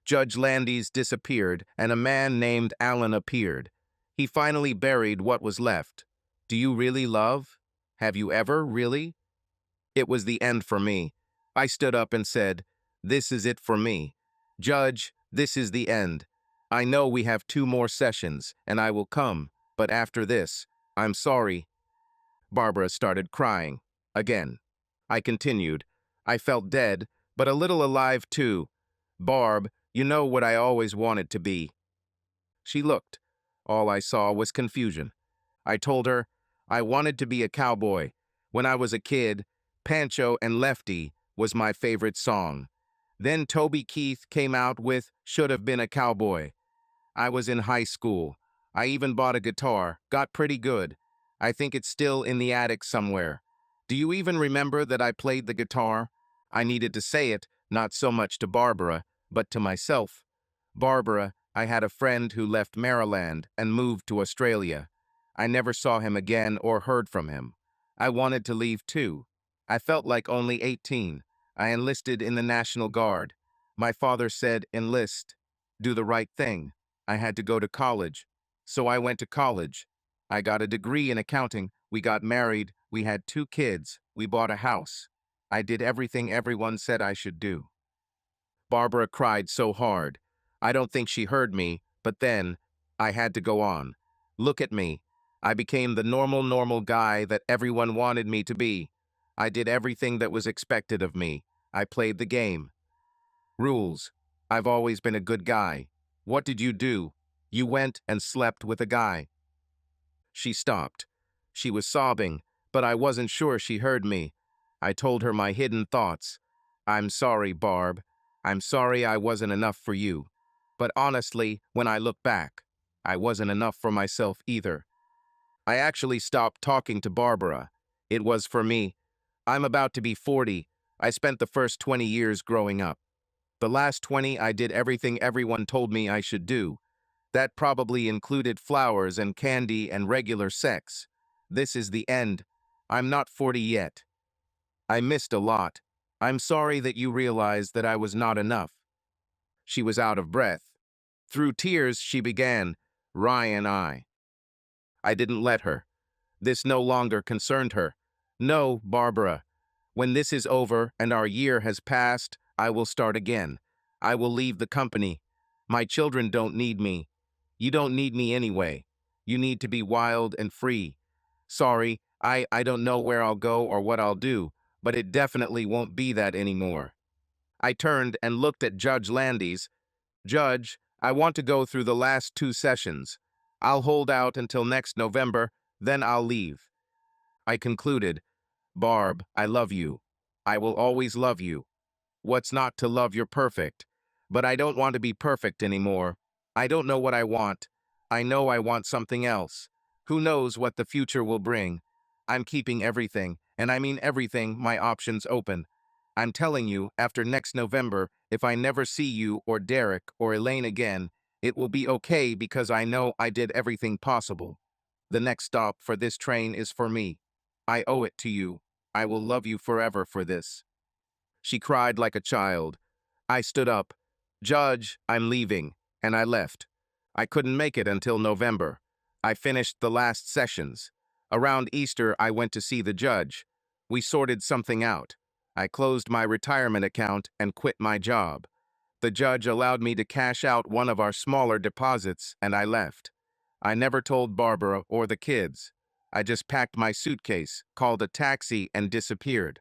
Judge Landis disappeared, and a man named Alan appeared. He finally buried what was left. "Do you really love? Have you ever, really?" It was the end for me. I stood up and said, "This is it for me. Judge, this is the end. I know we have 2 more sessions, and I will come, but after this, I'm sorry." Barbara started crying. Again. I continued. I felt dead, but a little alive too. "Barb, you know what I always wanted to be." She looked. All I saw was confusion. I told her, "I wanted to be a cowboy. When I was a kid, Pancho and Lefty was my favorite song. Then Toby Keith came out with Should Have Been a Cowboy. I was in high school. I even bought a guitar, got pretty good. I think it's still in the attic somewhere. Do you even remember that I played the guitar?" I needed to say it, not so much to Barbara, but to myself. "Barbara, I had a friend who left Maryland and moved to Australia. I never saw him again or heard from him. I wanted to leave too. I felt like only 18. I enlisted in the National Guard. My father said, enlist, do the right thing. I had to go to college. So I went to college. I got a degree in accounting. We got married. We had 2 kids. We bought a house. I did everything everyone said I should do. Barbara cried so hard. I don't think she heard me, but then I had to go on. Look at me. I became the normal guy that everyone wanted me to be. I did everything that was expected of me. I played the game. Rules. I've always been a good guy. What did you do? You went and slept with a guy. She stopped. She was sobbing, but I wasn't sure she heard me. I told her my hidden thoughts. I'm sorry, Barb. I'm sorry I wasn't enough for you. But honestly, when I look back, I wasn't enough for myself either. I actually stopped talking to Barbara. It was for me. I'm about to be 40. I spent the first 20 years growing up. The last 20, I did everything everyone told me I should do. That probably included flowers and candy and regular sex. This is the end. I'm not 40 yet. I missed a lot. I'm sorry that you realized that I was not enough. She was out of breath. Through tears, she began, Ryan, I didn't let her. This no longer concerned her. No, Barbara. When this is over and our year has passed, I will start again. I will leave the company. My children don't need me. You don't need me anyway. You need to be wild and free. Sorry, I don't know where I'll go or what I'll do, but it definitely won't be that anymore. I turned and looked at Judge Landis. Judge, I want to go through the last 2 sessions. I'll hold out until next November, then I'll leave. I concluded, Barb, I love you. I will always love you. What's not to love? You're perfect. But I don't want to be perfect anymore. I don't know what I want. I know I want something else. Who knows what the future will bring? I'm keeping everything, and I mean everything, my options open. I'm telling you, after next November, if I never see you or Derek or Elaine again, it will be okay because I know I did everything possible. The next stop for this train is for me. I owe it to you. I will love you forever for this. She cried like a child. I stood up. Judge, I'm leaving, and I left. I couldn't make it until November. I finished the last sessions. Around Easter, I went to see the judge. We sorted something out. I closed my retirement account and quit my job. The judge allowed me to cash out one of our smaller deposits, and I left. I never told Barbara or the kids. I just packed my suitcase, called a taxi, and disappeared.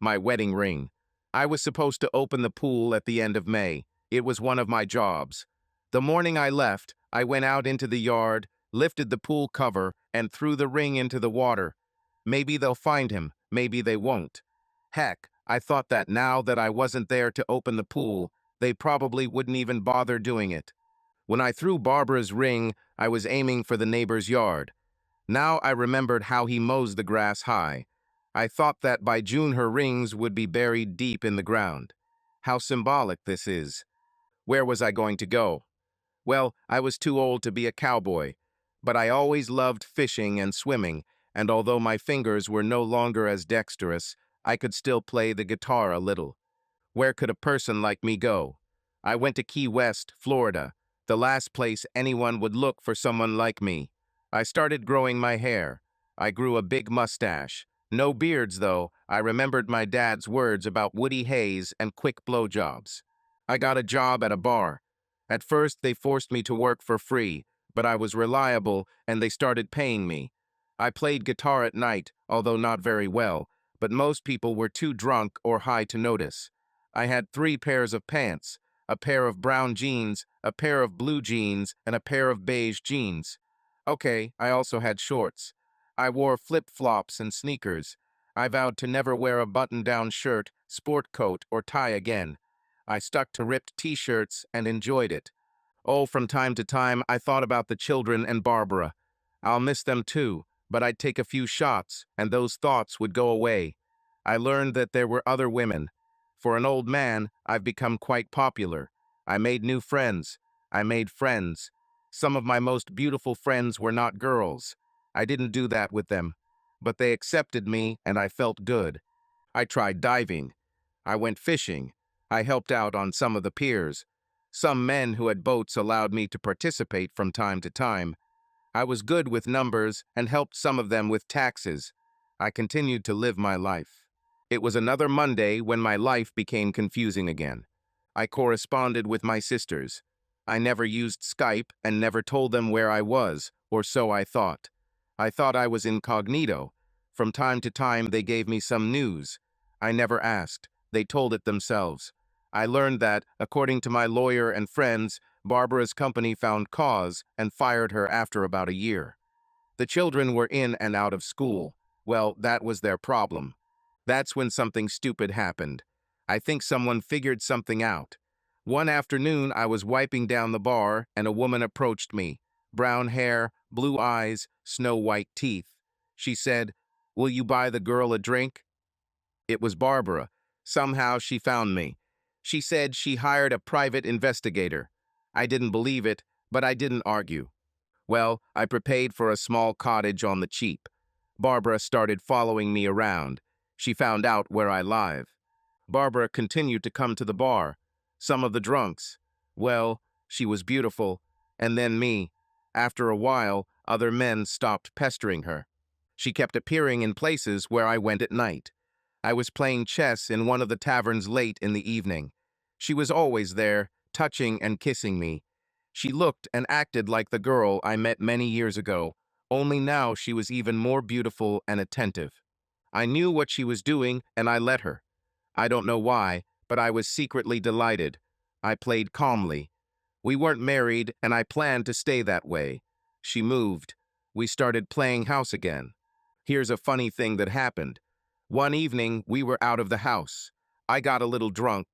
My wedding ring. I was supposed to open the pool at the end of May. It was one of my jobs. The morning I left, I went out into the yard, lifted the pool cover, and threw the ring into the water. Maybe they'll find him, maybe they won't. Heck, I thought that now that I wasn't there to open the pool, they probably wouldn't even bother doing it. When I threw Barbara's ring, I was aiming for the neighbor's yard. Now I remembered how he mows the grass high. I thought that by June her rings would be buried deep in the ground. How symbolic this is. Where was I going to go? Well, I was too old to be a cowboy, but I always loved fishing and swimming, and although my fingers were no longer as dexterous, I could still play the guitar a little. Where could a person like me go? I went to Key West, Florida, the last place anyone would look for someone like me. I started growing my hair. I grew a big mustache. No beards, though. I remembered my dad's words about Woody Hayes and quick blowjobs. I got a job at a bar. At first, they forced me to work for free, but I was reliable and they started paying me. I played guitar at night, although not very well, but most people were too drunk or high to notice. I had 3 pairs of pants, a pair of brown jeans, a pair of blue jeans, and a pair of beige jeans. Okay, I also had shorts. I wore flip-flops and sneakers. I vowed to never wear a button-down shirt, sport coat, or tie again. I stuck to ripped t-shirts and enjoyed it. Oh, from time to time, I thought about the children and Barbara. I'll miss them too, but I'd take a few shots, and those thoughts would go away. I learned that there were other women. For an old man, I've become quite popular. I made new friends. I made friends. Some of my most beautiful friends were not girls. I didn't do that with them. But they accepted me, and I felt good. I tried diving. I went fishing. I helped out on some of the piers. Some men who had boats allowed me to participate from time to time. I was good with numbers and helped some of them with taxes. I continued to live my life. It was another Monday when my life became confusing again. I corresponded with my sisters. I never used Skype and never told them where I was, or so I thought. I thought I was incognito. From time to time, they gave me some news. I never asked. They told it themselves. I learned that, according to my lawyer and friends, Barbara's company found cause and fired her after about a year. The children were in and out of school. Well, that was their problem. That's when something stupid happened. I think someone figured something out. One afternoon, I was wiping down the bar, and a woman approached me. Brown hair, blue eyes, snow-white teeth. She said, "Will you buy the girl a drink?" It was Barbara. Somehow she found me. She said she hired a private investigator. I didn't believe it, but I didn't argue. Well, I prepaid for a small cottage on the cheap. Barbara started following me around. She found out where I live. Barbara continued to come to the bar. Some of the drunks. Well, she was beautiful. And then me. After a while, other men stopped pestering her. She kept appearing in places where I went at night. I was playing chess in one of the taverns late in the evening. She was always there, touching and kissing me. She looked and acted like the girl I met many years ago, only now she was even more beautiful and attentive. I knew what she was doing, and I let her. I don't know why, but I was secretly delighted. I played calmly. We weren't married, and I planned to stay that way. She moved. We started playing house again. Here's a funny thing that happened. One evening, we were out of the house. I got a little drunk.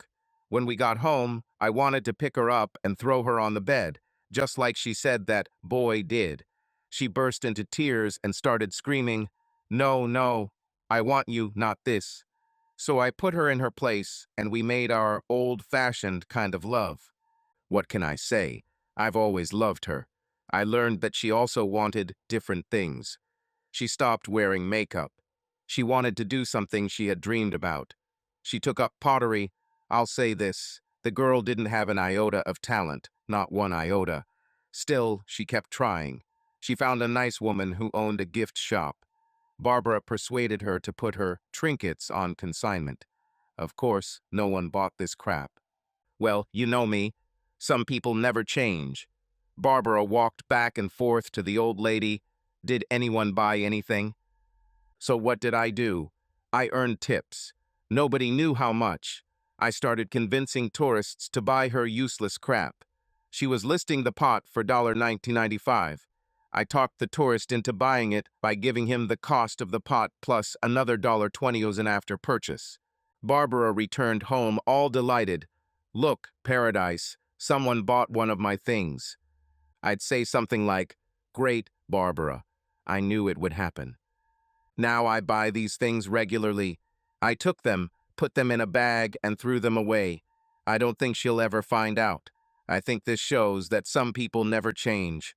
When we got home, I wanted to pick her up and throw her on the bed, just like she said that boy did. She burst into tears and started screaming, "No, no, I want you, not this." So I put her in her place, and we made our old-fashioned kind of love. What can I say? I've always loved her. I learned that she also wanted different things. She stopped wearing makeup. She wanted to do something she had dreamed about. She took up pottery. I'll say this, the girl didn't have an iota of talent, not one iota. Still, she kept trying. She found a nice woman who owned a gift shop. Barbara persuaded her to put her trinkets on consignment. Of course, no one bought this crap. Well, you know me. Some people never change. Barbara walked back and forth to the old lady. Did anyone buy anything? So what did I do? I earned tips. Nobody knew how much. I started convincing tourists to buy her useless crap. She was listing the pot for $19.95. I talked the tourist into buying it by giving him the cost of the pot plus another $1.20 as an after purchase. Barbara returned home all delighted. "Look, paradise, someone bought one of my things." I'd say something like, "Great, Barbara. I knew it would happen." Now I buy these things regularly. I took them, put them in a bag, and threw them away. I don't think she'll ever find out. I think this shows that some people never change.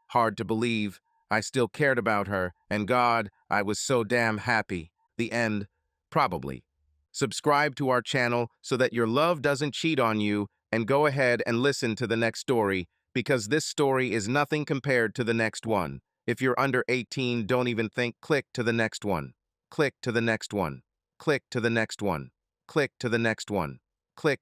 Hard to believe. I still cared about her, and God, I was so damn happy. The end. Probably. Subscribe to our channel so that your love doesn't cheat on you, and go ahead and listen to the next story, because this story is nothing compared to the next one. If you're under 18, don't even think. Click to the next one. Click to the next one. Click to the next one. Click to the next one.